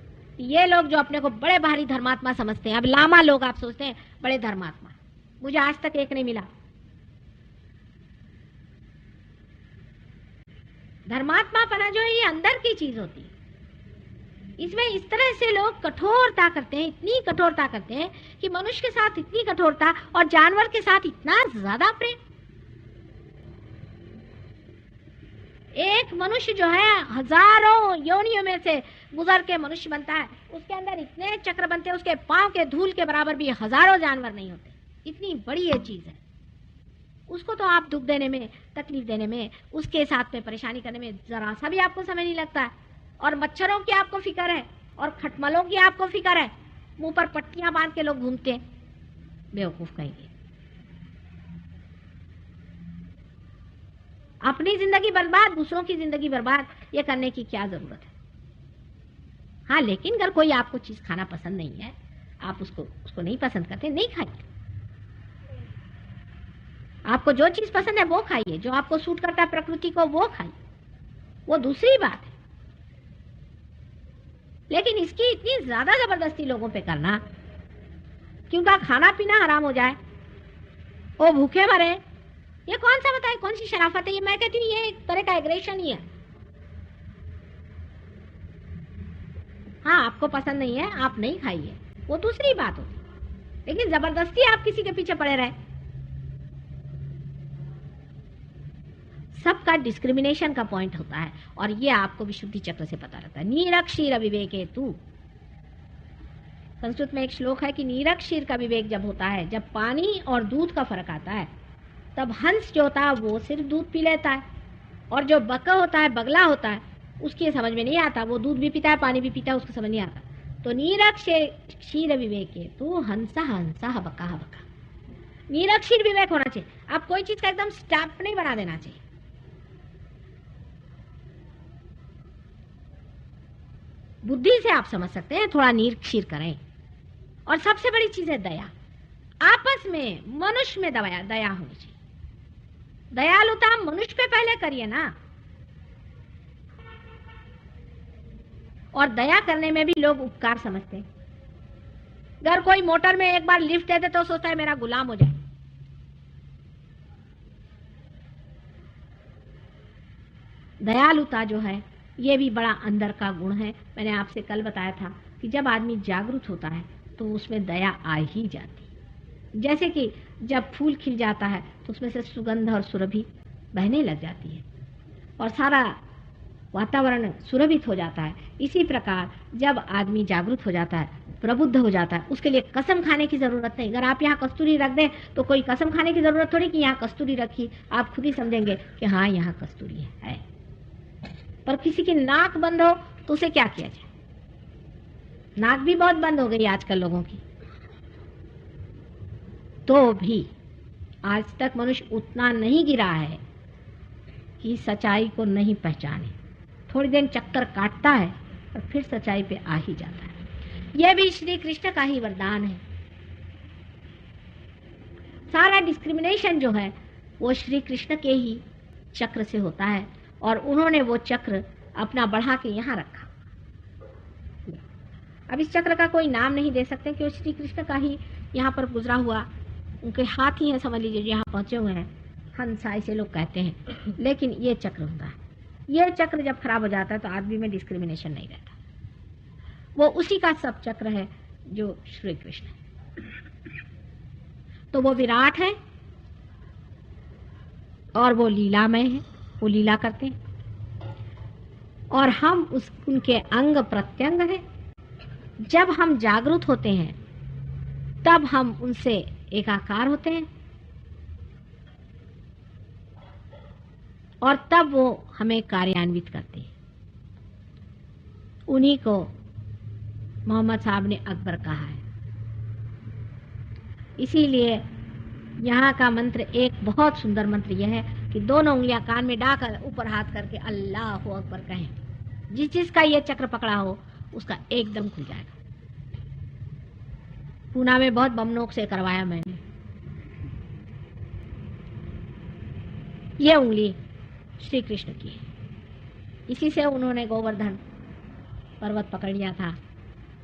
ये लोग जो अपने को बड़े भारी धर्मात्मा समझते हैं, अब लामा लोग आप सोचते हैं बड़े धर्मात्मा, मुझे आज तक एक नहीं मिला। धर्मात्मा पना जो है ये अंदर की चीज होती है। इसमें इस तरह से लोग कठोरता करते हैं, इतनी कठोरता करते हैं कि मनुष्य के साथ इतनी कठोरता और जानवर के साथ इतना ज्यादा प्रेम। एक मनुष्य जो है हजारों योनियों में से गुजर के मनुष्य बनता है, उसके अंदर इतने चक्र बनते हैं, उसके पांव के धूल के बराबर भी हजारों जानवर नहीं होते। इतनी बड़ी ये चीज है। उसको तो आप दुख देने में, तकलीफ देने में, उसके साथ में परेशानी करने में जरा सा भी आपको समय नहीं लगता है। और मच्छरों की आपको फिक्र है और खटमलों की आपको फिक्र है। मुंह पर पट्टियां बांध के लोग घूमते हैं, बेवकूफ कहेंगे। अपनी जिंदगी बर्बाद, दूसरों की जिंदगी बर्बाद, ये करने की क्या जरूरत है। हाँ, लेकिन अगर कोई आपको चीज खाना पसंद नहीं है, आप उसको नहीं पसंद करते, नहीं खाइए। आपको जो चीज पसंद है वो खाइए, जो आपको सूट करता है प्रकृति को वो खाइए, वो दूसरी बात है। लेकिन इसकी इतनी ज्यादा जबरदस्ती लोगों पे करना कि उनका खाना पीना हराम हो जाए, वो भूखे मरे, ये कौन सा बताए, कौन सी शराफत है ये। मैं कहती हूँ ये एक तरह का एग्रेशन ही है। हाँ, आपको पसंद नहीं है, आप नहीं खाइए, वो दूसरी बात होती। लेकिन जबरदस्ती आप किसी के पीछे पड़े रहे, सबका डिस्क्रिमिनेशन का पॉइंट होता है। और ये आपको विशुद्धि चक्र से पता रहता है। नीरक्षीर विवेके तू, संस्कृत में एक श्लोक है कि नीरक्षीर का विवेक जब होता है, जब पानी और दूध का फर्क आता है, तब हंस जो होता है वो सिर्फ दूध पी लेता है, और जो बका होता है, बगला होता है, उसकी समझ में नहीं आता। वो दूध भी पीता है, पानी भी पीता है, उसको समझ नहीं आता। तो नीरक्षीर विवेके तू हंसा हंसा बका बका। नीरक्षीर विवेक होना चाहिए। आप कोई चीज का एकदम स्टैम्प नहीं बना देना चाहिए। बुद्धि से आप समझ सकते हैं, थोड़ा नीरक्षीर करें। और सबसे बड़ी चीज है दया। आपस में मनुष्य में दया होनी चाहिए। दयालुता मनुष्य पे पहले करिए ना। और दया करने में भी लोग उपकार समझते हैं। अगर कोई मोटर में एक बार लिफ्ट दे दे तो सोचता है मेरा गुलाम हो जाए। दयालुता जो है ये भी बड़ा अंदर का गुण है। मैंने आपसे कल बताया था कि जब आदमी जागरूक होता है तो उसमें दया आ ही जाती है। जैसे कि जब फूल खिल जाता है तो उसमें से सुगंध और सुरभि बहने लग जाती है और सारा वातावरण सुरभित हो जाता है। इसी प्रकार जब आदमी जागरूक हो जाता है, प्रबुद्ध हो जाता है, उसके लिए कसम खाने की जरूरत नहीं। अगर आप यहाँ कस्तूरी रख दें तो कोई कसम खाने की जरूरत थोड़ी कि यहाँ कस्तूरी रखी, आप खुद ही समझेंगे कि हाँ यहाँ कस्तूरी है। पर किसी की नाक बंद हो तो उसे क्या किया जाए। नाक भी बहुत बंद हो गई आजकल लोगों की, तो भी आज तक मनुष्य उतना नहीं गिरा है कि सच्चाई को नहीं पहचाने, थोड़ी देर चक्कर काटता है और फिर सच्चाई पे आ ही जाता है। यह भी श्री कृष्ण का ही वरदान है। सारा डिस्क्रिमिनेशन जो है वो श्री कृष्ण के ही चक्र से होता है और उन्होंने वो चक्र अपना बढ़ा के यहाँ रखा। अब इस चक्र का कोई नाम नहीं दे सकते कि वो श्री कृष्ण का ही यहाँ पर गुजरा हुआ, उनके हाथ ही है समझ लीजिए जो यहाँ पहुंचे हुए हैं, हंस ऐसे लोग कहते हैं, लेकिन ये चक्र होता है। ये चक्र जब खराब हो जाता है तो आदमी में डिस्क्रिमिनेशन नहीं रहता। वो उसी का सब चक्र है जो श्री कृष्ण है। तो वो विराट है और वो लीलामय है, वो लीला करते हैं और हम उनके अंग प्रत्यंग हैं। जब हम जागृत होते हैं तब हम उनसे एकाकार होते हैं और तब वो हमें कार्यान्वित करते हैं। उन्हीं को मोहम्मद साहब ने अकबर कहा है। इसीलिए यहाँ का मंत्र एक बहुत सुंदर मंत्र यह है कि दोनों उंगलियां कान में डालकर ऊपर हाथ करके अल्लाह अकबर कहें। जिसका ये चक्र पकड़ा हो उसका एकदम खुल जाएगा। पूना में बहुत बमनोक से करवाया मैंने। ये उंगली श्री कृष्ण की है, इसी से उन्होंने गोवर्धन पर्वत पकड़ लिया था।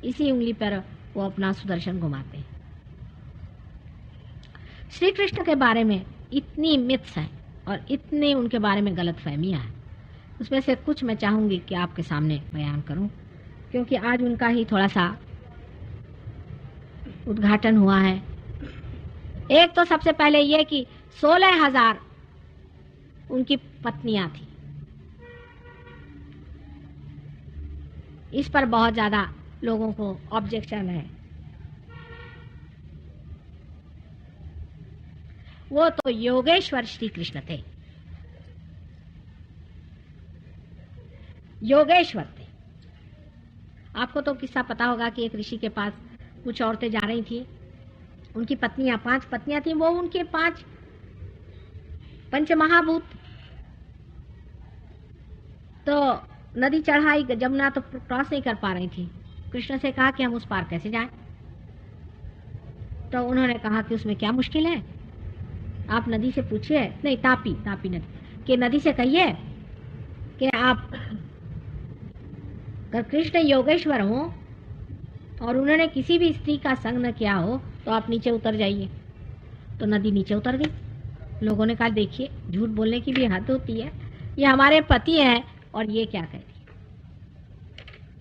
इसी उंगली पर वो अपना सुदर्शन घुमाते हैं। श्री कृष्ण के बारे में इतनी मिथ्स हैं और इतने उनके बारे में गलत फहमियाँ हैं, उसमें से कुछ मैं चाहूंगी कि आपके सामने बयान करूं, क्योंकि आज उनका ही थोड़ा सा उद्घाटन हुआ है। एक तो सबसे पहले ये कि 16,000 उनकी पत्नियां थी। इस पर बहुत ज्यादा लोगों को ऑब्जेक्शन है। वो तो योगेश्वर श्री कृष्ण थे, योगेश्वर थे। आपको तो किस्सा पता होगा कि एक ऋषि के पास कुछ औरतें जा रही थी, उनकी पत्नियां 5 पत्नियां थी, वो उनके 5 पंचमहाभूत। तो नदी चढ़ाई, जमुना तो क्रॉस नहीं कर पा रही थी। कृष्ण से कहा कि हम उस पार कैसे जाएं? तो उन्होंने कहा कि उसमें क्या मुश्किल है, आप नदी से पूछिए, नहीं तापी नदी कि नदी से कहिए कि आप अगर कृष्ण योगेश्वर हो और उन्होंने किसी भी स्त्री का संग न किया हो तो आप नीचे उतर जाइए। तो नदी नीचे उतर गई। लोगों ने कहा देखिए झूठ बोलने की भी हद होती है, ये हमारे पति हैं और ये क्या कहती।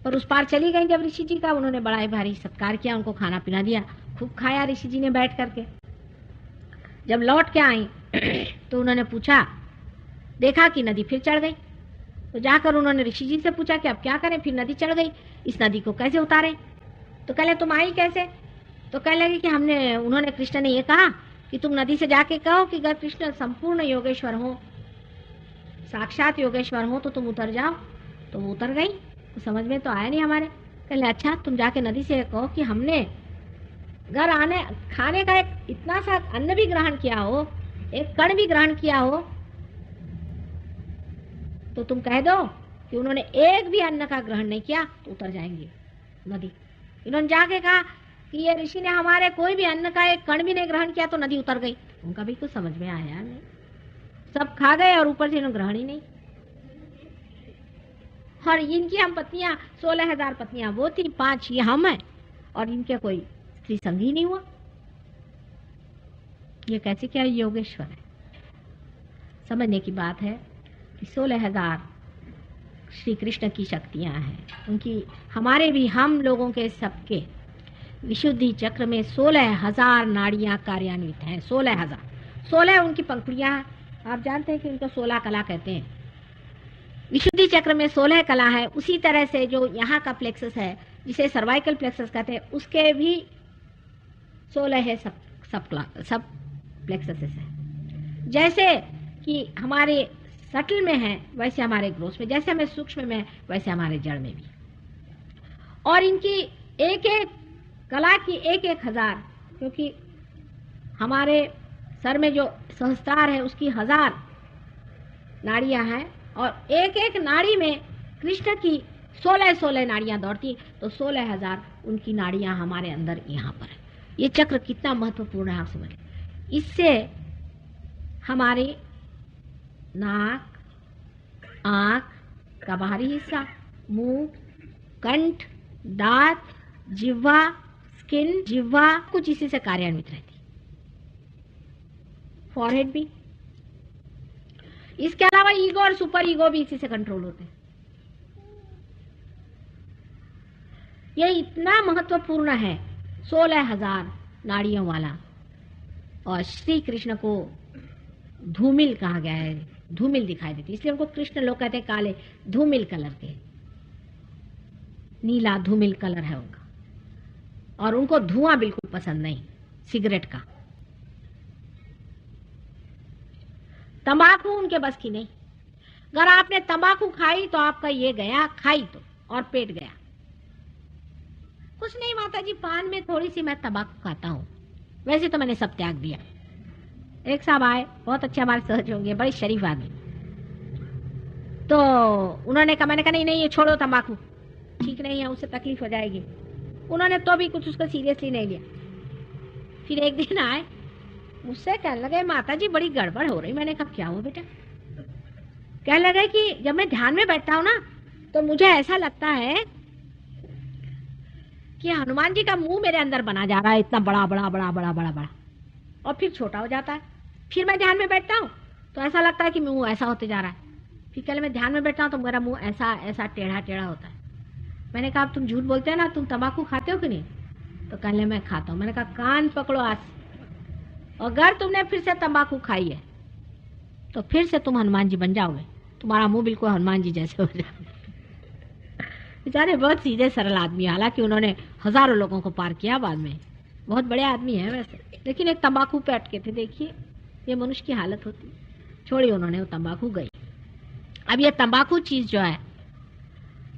और उस पार चली गई। जब ऋषि जी का उन्होंने बड़ा ही भारी सत्कार किया, उनको खाना पीना दिया, खूब खाया ऋषि जी ने बैठ करके। जब लौट के आई तो उन्होंने पूछा, देखा कि नदी फिर चढ़ गई। तो जाकर उन्होंने ऋषि जी से पूछा कि अब क्या करें, फिर नदी चढ़ गई, इस नदी को कैसे उतारें? तो कह ले तुम आई कैसे? तो कह लगे कि उन्होंने कृष्ण ने ये कहा कि तुम नदी से जाके कहो कि अगर कृष्ण संपूर्ण योगेश्वर हो, साक्षात योगेश्वर हो, तो तुम उतर जाओ। तो वो उतर गई। तो समझ में तो आया नहीं हमारे। कह ले अच्छा तुम जाके नदी से कहो कि हमने घर आने खाने का एक इतना सा अन्न भी ग्रहण किया हो, एक कण भी ग्रहण किया हो, तो तुम कह दो कि उन्होंने एक भी अन्न का ग्रहण नहीं किया, तो उतर जाएंगे नदी। इन्होंने जाके कहा कि ये ऋषि ने हमारे कोई भी अन्न का एक कण भी नहीं ग्रहण किया, तो नदी उतर गई। उनका भी कुछ समझ में आया नहीं, सब खा गए और ऊपर से इन्होंने ग्रहण ही नहीं। और इनकी हम पत्नियां 16,000 पत्नियां वो थी, 5 ये हम हैं, और इनके कोई स्त्री संग ही नहीं हुआ। ये कैसे क्या योगेश्वर है? समझने की बात है कि 16,000 श्री कृष्ण की शक्तियां हैं। उनकी हमारे भी, हम लोगों के सबके विशुद्धि चक्र में 16,000 नाड़ियां कार्यान्वित हैं। 16 उनकी पंखुड़ियां हैं। आप जानते हैं कि उनको 16 कला कहते हैं। विशुद्धि चक्र में 16 कला है। उसी तरह से जो यहाँ का प्लेक्सस है, जिसे सर्वाइकल प्लेक्सस कहते हैं, उसके भी 16 है। सब प्लेक्सस है। जैसे कि हमारे सटल में है वैसे हमारे ग्रोस में, जैसे हमें सूक्ष्म में वैसे हमारे जड़ में भी। और इनकी एक एक कला की 1,000, क्योंकि हमारे सर में जो सहस्त्रार है उसकी 1000 नाड़ियां हैं और एक एक नाड़ी में कृष्ण की 16-16 नाड़ियां दौड़ती, तो 16,000 उनकी नाड़ियां हमारे अंदर यहाँ पर है। ये चक्र कितना महत्वपूर्ण है आप समझ। इससे हमारे नाक, आंख का बाहरी हिस्सा, मुंह, कंठ, दांत, जिह्वा, स्किन, जिह्वा कुछ इसी से कार्यान्वित रहती, फॉरहेड भी। इसके अलावा ईगो और सुपर ईगो भी इसी से कंट्रोल होते हैं। ये इतना महत्वपूर्ण है, 16,000 नाड़ियों वाला। और श्री कृष्ण को धूमिल कहा गया है, धूमिल दिखाई देती, इसलिए उनको कृष्ण लोग कहते हैं काले, धूमिल कलर के, नीला धूमिल कलर है उनका। और उनको धुआं बिल्कुल पसंद नहीं, सिगरेट का, तंबाकू उनके बस की नहीं। अगर आपने तंबाकू खाई तो आपका ये गया, खाई तो, और पेट गया। कुछ नहीं माता जी, पान में थोड़ी सी मैं तंबाकू खाता हूँ, वैसे तो मैंने सब त्याग दिया। एक साहब आए, बहुत अच्छे हमारे सहज होंगे, बड़े शरीफ आदमी, तो उन्होंने कहा, मैंने कहा नहीं नहीं ये छोड़ो, तंबाकू ठीक नहीं है, उससे तकलीफ हो जाएगी। उन्होंने तो भी कुछ उसको सीरियसली नहीं लिया। फिर एक दिन आए, मुझसे कहने लगे, माता जी बड़ी गड़बड़ हो रही। मैंने कहा क्या हुआ बेटा? कहने लगे कि जब मैं ध्यान में बैठता हूँ ना, तो मुझे ऐसा लगता है कि हनुमान जी का मुंह मेरे अंदर बना जा रहा है, इतना बड़ा बड़ा बड़ा बड़ा बड़ा बड़ा, और फिर छोटा हो जाता है। फिर मैं ध्यान में बैठता हूँ तो ऐसा लगता है कि मुंह ऐसा होते जा रहा है। फिर कल मैं ध्यान में बैठता हूँ तो मेरा मुंह ऐसा ऐसा टेढ़ा टेढ़ा होता है। मैंने कहा तुम झूठ बोलते हो ना, तुम तंबाकू खाते हो कि नहीं? तो कहने मैं खाता हूँ। मैंने कहा कान पकड़ो आज, अगर तुमने फिर से तंबाकू खाई है तो फिर से तुम हनुमान जी बन जाओगे, तुम्हारा मुंह बिल्कुल हनुमान जी जैसे हो जाएगा। बेचारे बहुत सीधे सरल आदमी, हालांकि उन्होंने हजारों लोगों को पार किया बाद में, बहुत बड़े आदमी हैं वैसे, लेकिन एक तंबाकू पे अटके थे। देखिए ये मनुष्य की हालत होती है। छोड़ी उन्होंने, वो तंबाकू गई। अब ये तंबाकू चीज जो है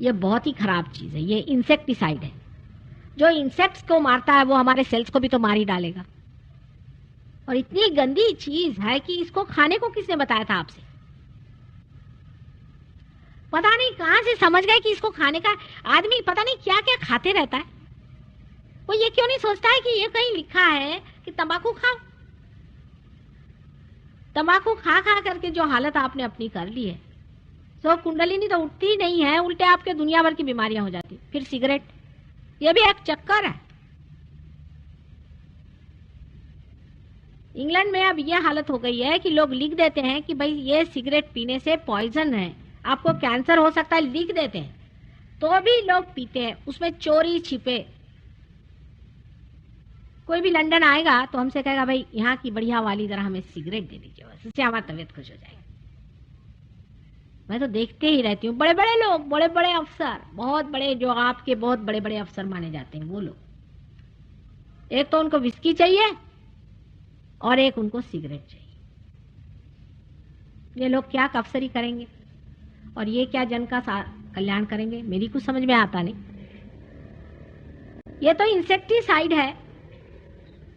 ये बहुत ही खराब चीज है, ये इंसेक्टिसाइड है। जो इंसेक्ट्स को मारता है वो हमारे सेल्स को भी तो मार ही डालेगा। और इतनी गंदी चीज है कि इसको खाने को किसने बताया था आपसे? पता नहीं कहां से समझ गए कि इसको खाने का। आदमी पता नहीं क्या क्या खाते रहता है, वो ये क्यों नहीं सोचता है कि ये कहीं लिखा है कि तंबाकू खाओ। तंबाकू खा खा करके जो हालत आपने अपनी कर ली है, तो कुंडलिनी तो उठती ही नहीं है, उल्टे आपके दुनिया भर की बीमारियां हो जाती। फिर सिगरेट, ये भी एक चक्कर है। इंग्लैंड में अब यह हालत हो गई है कि लोग लिख देते हैं कि भाई ये सिगरेट पीने से पॉइजन है, आपको कैंसर हो सकता है, लिख देते हैं, तो भी लोग पीते हैं। उसमें चोरी छिपे। कोई भी लंदन आएगा तो हमसे कहेगा भाई यहाँ की बढ़िया वाली जरा हमें सिगरेट दे दीजिए, बस उससे हमारी तबीयत खुश हो जाएगी। मैं तो देखते ही रहती हूँ, बड़े बड़े लोग, बड़े बड़े अफसर, बहुत बड़े, जो आपके बहुत बड़े बड़े अफसर माने जाते हैं, वो लोग, एक तो उनको विस्की चाहिए और एक उनको सिगरेट चाहिए। ये लोग क्या अफसरी करेंगे और ये क्या जन का कल्याण करेंगे, मेरी कुछ समझ में आता नहीं। ये तो इंसेक्टिसाइड है,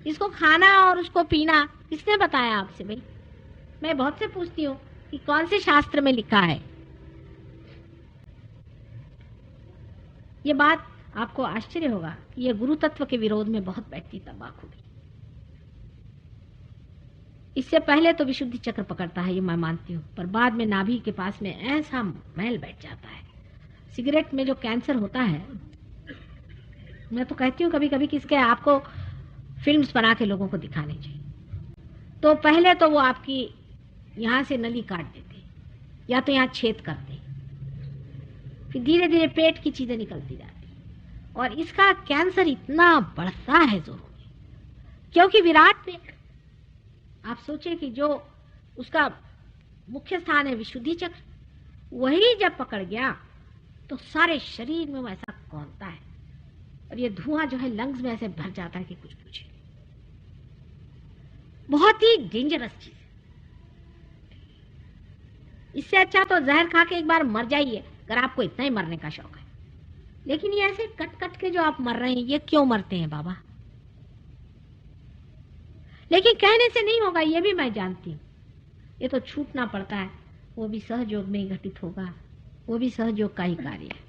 इसको खाना और उसको पीना किसने बताया आपसे? भाई मैं बहुत से पूछती हूँ कि कौन से शास्त्र में लिखा है। ये बात आपको आश्चर्य होगा कि ये गुरु तत्व के विरोध में बहुत बैठती तंबाकू भी। इससे पहले तो विशुद्धि चक्र पकड़ता है, ये मैं मानती हूँ, पर बाद में नाभि के पास में ऐसा मैल बैठ जाता है। सिगरेट में जो कैंसर होता है, मैं तो कहती हूँ कभी कभी किसके आपको फिल्म्स बना के लोगों को दिखानी चाहिए। तो पहले तो वो आपकी यहां से नली काट देते या तो यहां छेद करते, फिर धीरे धीरे पेट की चीजें निकलती जाती, और इसका कैंसर इतना बढ़ता है जोरों में, क्योंकि विराट में आप सोचे कि जो उसका मुख्य स्थान है विशुद्धि चक्र, वही जब पकड़ गया तो सारे शरीर में वैसा कौनता है, और ये धुआं जो है लंग्स में ऐसे भर जाता है कि कुछ पूछे। बहुत ही डेंजरस चीज। इससे अच्छा तो जहर खा के एक बार मर जाइए, अगर आपको इतना ही मरने का शौक है। लेकिन ये ऐसे कट कट के जो आप मर रहे हैं, ये क्यों मरते हैं बाबा? लेकिन कहने से नहीं होगा, ये भी मैं जानती हूँ। ये तो छूटना पड़ता है, वो भी सहयोग में ही घटित होगा, वो भी सहयोग का ही कार्य है।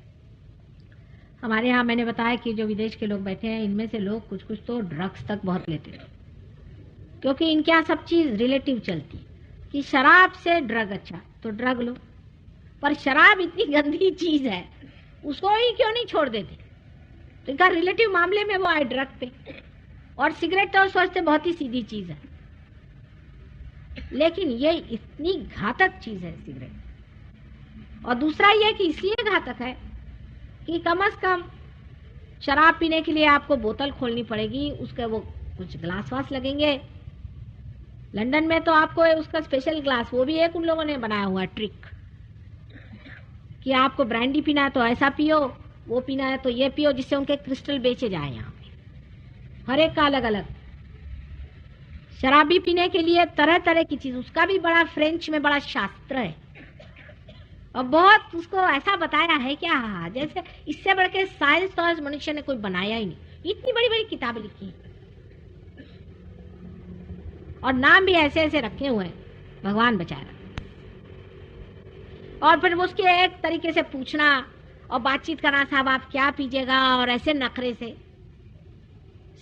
हमारे यहाँ मैंने बताया कि जो विदेश के लोग बैठे हैं, इनमें से लोग कुछ कुछ तो ड्रग्स तक बहुत लेते थे, क्योंकि इनके यहाँ सब चीज रिलेटिव चलती कि शराब से ड्रग अच्छा तो ड्रग लो, पर शराब इतनी गंदी चीज है उसको ही क्यों नहीं छोड़ देते। तो इनका रिलेटिव मामले में वो आए ड्रग पे। और सिगरेट तो सोचते बहुत ही सीधी चीज है, लेकिन ये इतनी घातक चीज है सिगरेट। और दूसरा ये कि इसलिए घातक है कि कम से कम शराब पीने के लिए आपको बोतल खोलनी पड़ेगी, उसके वो कुछ ग्लास वास लगेंगे। लंदन में तो आपको उसका स्पेशल ग्लास, वो भी एक उन लोगों ने बनाया हुआ ट्रिक कि आपको ब्रांडी पीना है तो ऐसा पियो, वो पीना है तो ये पियो, जिससे उनके क्रिस्टल बेचे जाए यहाँ पे, हर एक का अलग अलग। शराबी पीने के लिए तरह तरह की चीज, उसका भी बड़ा फ्रेंच में बड़ा शास्त्र है और बहुत उसको ऐसा बताया है क्या, हाँ जैसे इससे बढ़ के साइंस तो आज मनुष्य ने कोई बनाया ही नहीं। इतनी बड़ी बड़ी किताबें लिखी और नाम भी ऐसे ऐसे रखे हुए हैं, भगवान बचाए। और फिर उसके एक तरीके से पूछना और बातचीत करना, साहब आप क्या पीजिएगा, और ऐसे नखरे से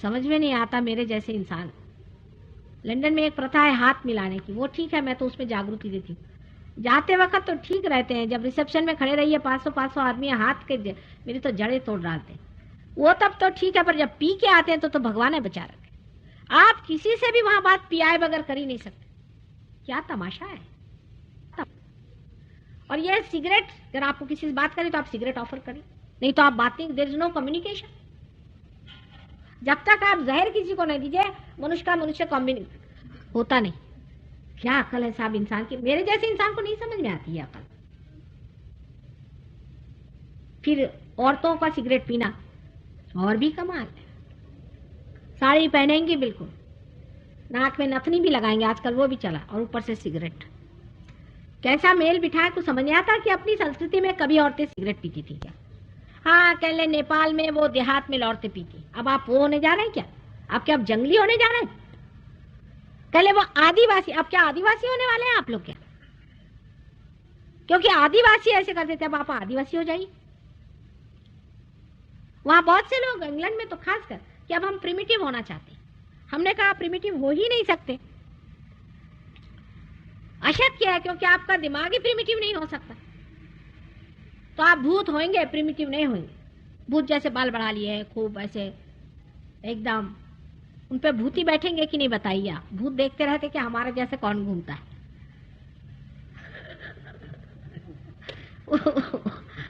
समझ में नहीं आता मेरे जैसे इंसान। लंदन में एक प्रथा है हाथ मिलाने की, वो ठीक है, मैं तो उसमें जागृति देती हूँ। जाते वक्त तो ठीक रहते हैं, जब रिसेप्शन में खड़े रहिए 500 आदमी हाथ के मेरी तो जड़ें तोड़ डालते हैं, वो तब तो ठीक है, पर जब पी के आते हैं तो भगवान है बचा रखे। आप किसी से भी वहां बात पियाए बगैर कर ही नहीं सकते, क्या तमाशा है। और ये सिगरेट, अगर आपको किसी से बात करें तो आप सिगरेट ऑफर करें, नहीं तो आप बात नहीं, देयर इज नो कम्युनिकेशन। जब तक आप जहर किसी को नहीं दीजिए, मनुष्य का मनुष्य कम्युनिकेट होता नहीं। क्या अकल है साहब इंसान की, मेरे जैसे इंसान को नहीं समझ में आती है अकल। फिर औरतों का सिगरेट पीना और भी कमाल है, साड़ी पहनेंगी बिल्कुल, नाक में नथनी भी लगाएंगे आजकल, वो भी चला, और ऊपर से सिगरेट। कैसा मेल बिठाए कुछ समझ नहीं आता कि अपनी संस्कृति में कभी औरतें सिगरेट पीती थी क्या। हाँ कह ले नेपाल में वो देहात में औरतें पीती, अब आप वो होने जा रहे हैं क्या, आप क्या अब जंगली होने जा रहे हैं। कह ले वो आदिवासी, अब क्या आदिवासी होने वाले हैं आप लोग क्या, क्योंकि आदिवासी ऐसे करते थे, अब आप आदिवासी हो जाइए। वहां बहुत से लोग इंग्लैंड में तो खासकर कि अब हम प्रिमिटिव होना चाहते हैं, हमने कहा प्रिमिटिव हो ही नहीं सकते, अशक्य है, क्योंकि आपका दिमाग ही प्रिमिटिव नहीं हो सकता। तो आप भूत होंगे, प्रिमिटिव नहीं होंगे। भूत जैसे बाल बढ़ा लिए खूब ऐसे एकदम, उन पे भूती बैठेंगे कि नहीं बताइए आप। भूत देखते रहते कि हमारे जैसे कौन घूमता है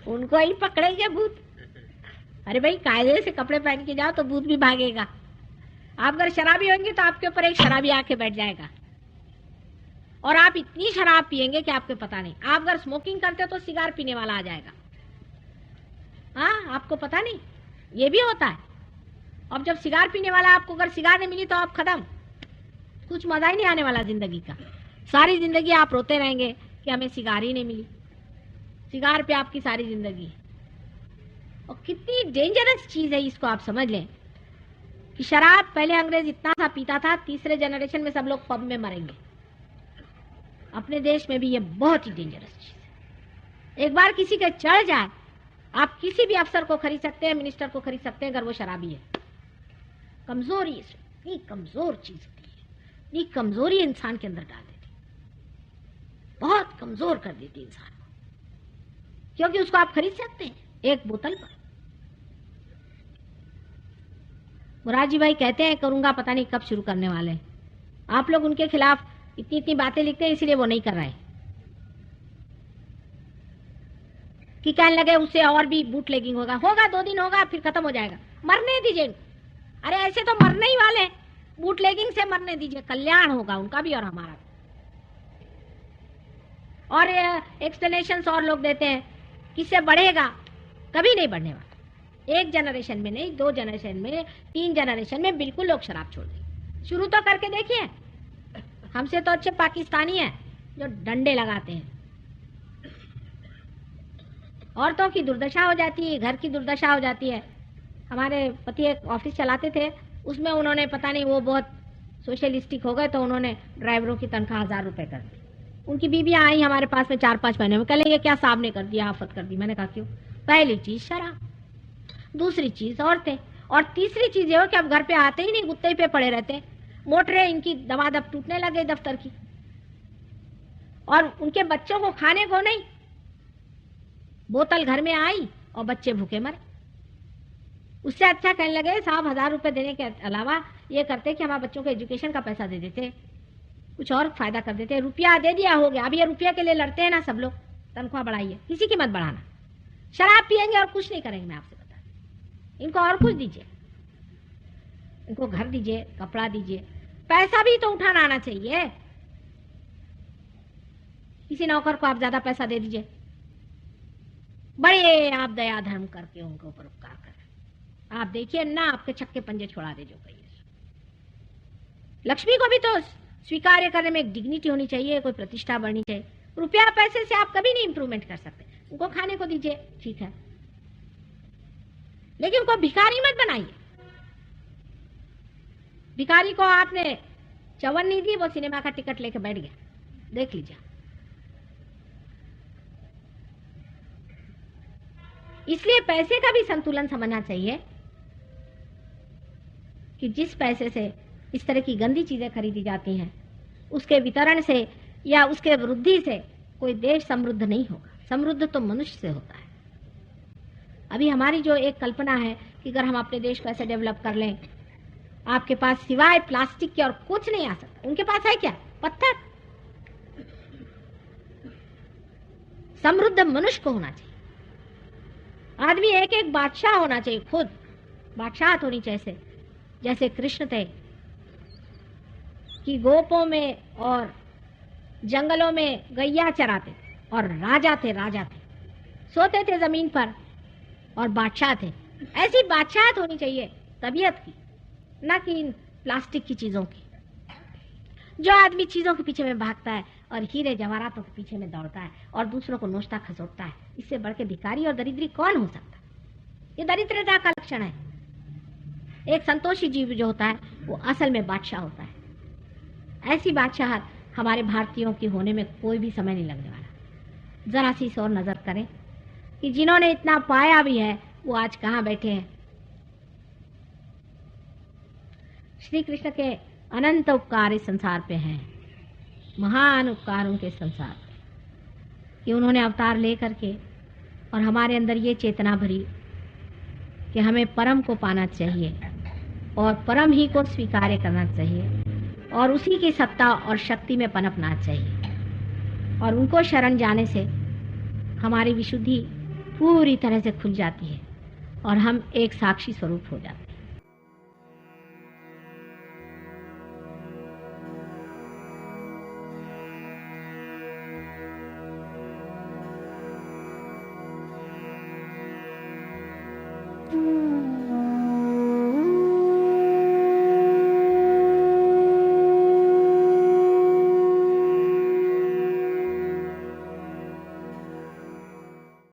उनको ही पकड़ेंगे भूत। अरे भाई कायदे से कपड़े पहन के जाओ तो भूत भी भागेगा। आप अगर शराबी होंगे तो आपके ऊपर एक शराबी आके बैठ जाएगा, और आप इतनी शराब पिएंगे कि आपको पता नहीं। आप अगर स्मोकिंग करते हो तो सिगार पीने वाला आ जाएगा, हाँ आपको पता नहीं, ये भी होता है। अब जब सिगार पीने वाला, आपको अगर सिगार नहीं मिली तो आप खत्म, कुछ मजा ही नहीं आने वाला जिंदगी का। सारी जिंदगी आप रोते रहेंगे कि हमें सिगार ही नहीं मिली, सिगार पे आपकी सारी जिंदगी है। और कितनी डेंजरस चीज है, इसको आप समझ लें कि शराब पहले अंग्रेज इतना सा पीता था, तीसरे जनरेशन में सब लोग पब में मरेंगे। अपने देश में भी ये बहुत ही डेंजरस चीज है। एक बार किसी के चढ़ जाए, आप किसी भी अफसर को खरीद सकते हैं, मिनिस्टर को खरीद सकते हैं, अगर वो शराबी है। कमजोरी, इतनी कमजोर चीज होती है, इतनी कमजोरी इंसान के अंदर डाल देती, बहुत कमजोर कर देती इंसान को, क्योंकि उसको आप खरीद सकते हैं एक बोतल पर। मुरारजी भाई कहते हैं करूंगा, पता नहीं कब शुरू करने वाले हैं। आप लोग उनके खिलाफ इतनी इतनी बातें लिखते हैं, इसलिए वो नहीं कर रहे कि कहने लगे उससे और भी बूटलेगिंग होगा। 2 दिन होगा फिर खत्म हो जाएगा, मरने दीजिए। अरे ऐसे तो मरने ही वाले, बूटलेगिंग से मरने दीजिए, कल्याण होगा उनका भी और हमारा भी। और एक्सप्लेनेशंस और लोग देते हैं किससे बढ़ेगा, कभी नहीं बढ़ने वाला। 1 जनरेशन में नहीं, 2 जनरेशन में, 3 जनरेशन में बिल्कुल लोग शराब छोड़ देंगे। शुरू तो करके देखिए, हमसे तो अच्छे पाकिस्तानी हैं जो डंडे लगाते हैं। औरतों की दुर्दशा हो जाती है, घर की दुर्दशा हो जाती है। हमारे पति एक ऑफिस चलाते थे, उसमें उन्होंने पता नहीं वो बहुत सोशलिस्टिक हो गए तो उन्होंने ड्राइवरों की तनख्वाह 1000 रुपए कर दी। उनकी बीबियां आई हमारे पास में 4-5 महीने में, कहेंगे क्या साहब ने कर दिया, आफत कर दी। मैंने कहा क्यों? पहली चीज शराब, दूसरी चीज औरतें, और तीसरी चीज ये हो कि अब घर पे आते ही नहीं, गुत्ते ही पे पड़े रहते, मोटरे इनकी दबादब टूटने लगे दफ्तर की, और उनके बच्चों को खाने को नहीं, बोतल घर में आई और बच्चे भूखे मरे। उससे अच्छा कहने लगे साहब 1000 रुपए देने के अलावा ये करते कि हमारे बच्चों के एजुकेशन का पैसा दे देते, कुछ और फायदा कर देते। रुपया दे दिया, हो गया। अब ये रुपया के लिए लड़ते हैं ना सब लोग, तनख्वाह बढ़ाइए, किसी की मत बढ़ाना। शराब पियेंगे और कुछ नहीं करेंगे, मैं आपसे बता, इनको और कुछ दीजिए, इनको घर दीजिए, कपड़ा दीजिए, पैसा भी तो उठाना आना चाहिए। किसी नौकर को आप ज्यादा पैसा दे दीजिए, बड़े आप दया धर्म करके उनके ऊपर उपकार करें। आप देखिए ना, आपके छक्के पंजे छोड़ा दे जो कहिए। लक्ष्मी को भी तो स्वीकार्य करने में एक डिग्निटी होनी चाहिए, कोई प्रतिष्ठा बढ़नी चाहिए। रुपया पैसे से आप कभी नहीं इंप्रूवमेंट कर सकते। उनको खाने को दीजिए, ठीक है, लेकिन उनको भिखारी मत बनाइए। भिखारी को आपने चवन नहीं दी, वो सिनेमा का टिकट लेके बैठ गया, देख लीजिए। इसलिए पैसे का भी संतुलन समझना चाहिए कि जिस पैसे से इस तरह की गंदी चीजें खरीदी जाती हैं, उसके वितरण से या उसके वृद्धि से कोई देश समृद्ध नहीं होगा। समृद्ध तो मनुष्य से होता है। अभी हमारी जो एक कल्पना है कि अगर हम अपने देश को ऐसे डेवलप कर लें, आपके पास सिवाय प्लास्टिक के और कुछ नहीं आ सकता। उनके पास है क्या? पत्थर। समृद्ध मनुष्य को होना चाहिए। आदमी एक एक बादशाह होना चाहिए, खुद बादशाहत होनी चाहिए। जैसे कृष्ण थे कि गोपों में और जंगलों में गैया चराते और राजा थे, सोते थे जमीन पर और बादशाह थे। ऐसी बादशाहत होनी चाहिए तबीयत की, ना कि प्लास्टिक की चीजों की। जो आदमी चीजों के पीछे में भागता है और हीरे जवाहरातों के पीछे में दौड़ता है और दूसरों को नोचता खसोटता है, इससे बढ़ के भिखारी और दरिद्री कौन हो सकता? ये दरिद्रता का लक्षण है। एक संतोषी जीव जो होता है वो असल में बादशाह होता है। ऐसी बादशाहत हमारे भारतीयों की होने में कोई भी समय नहीं लगने वाला। जरा सी और नजर करें कि जिन्होंने इतना पाया भी है वो आज कहाँ बैठे हैं। श्री कृष्ण के अनंत उपकार इस संसार पे हैं, महान उपकार उनके संसार पे, कि उन्होंने अवतार ले करके और हमारे अंदर ये चेतना भरी कि हमें परम को पाना चाहिए और परम ही को स्वीकार करना चाहिए और उसी की सत्ता और शक्ति में पनपना चाहिए। और उनको शरण जाने से हमारी विशुद्धि पूरी तरह से खुल जाती है और हम एक साक्षी स्वरूप हो जाते हैं।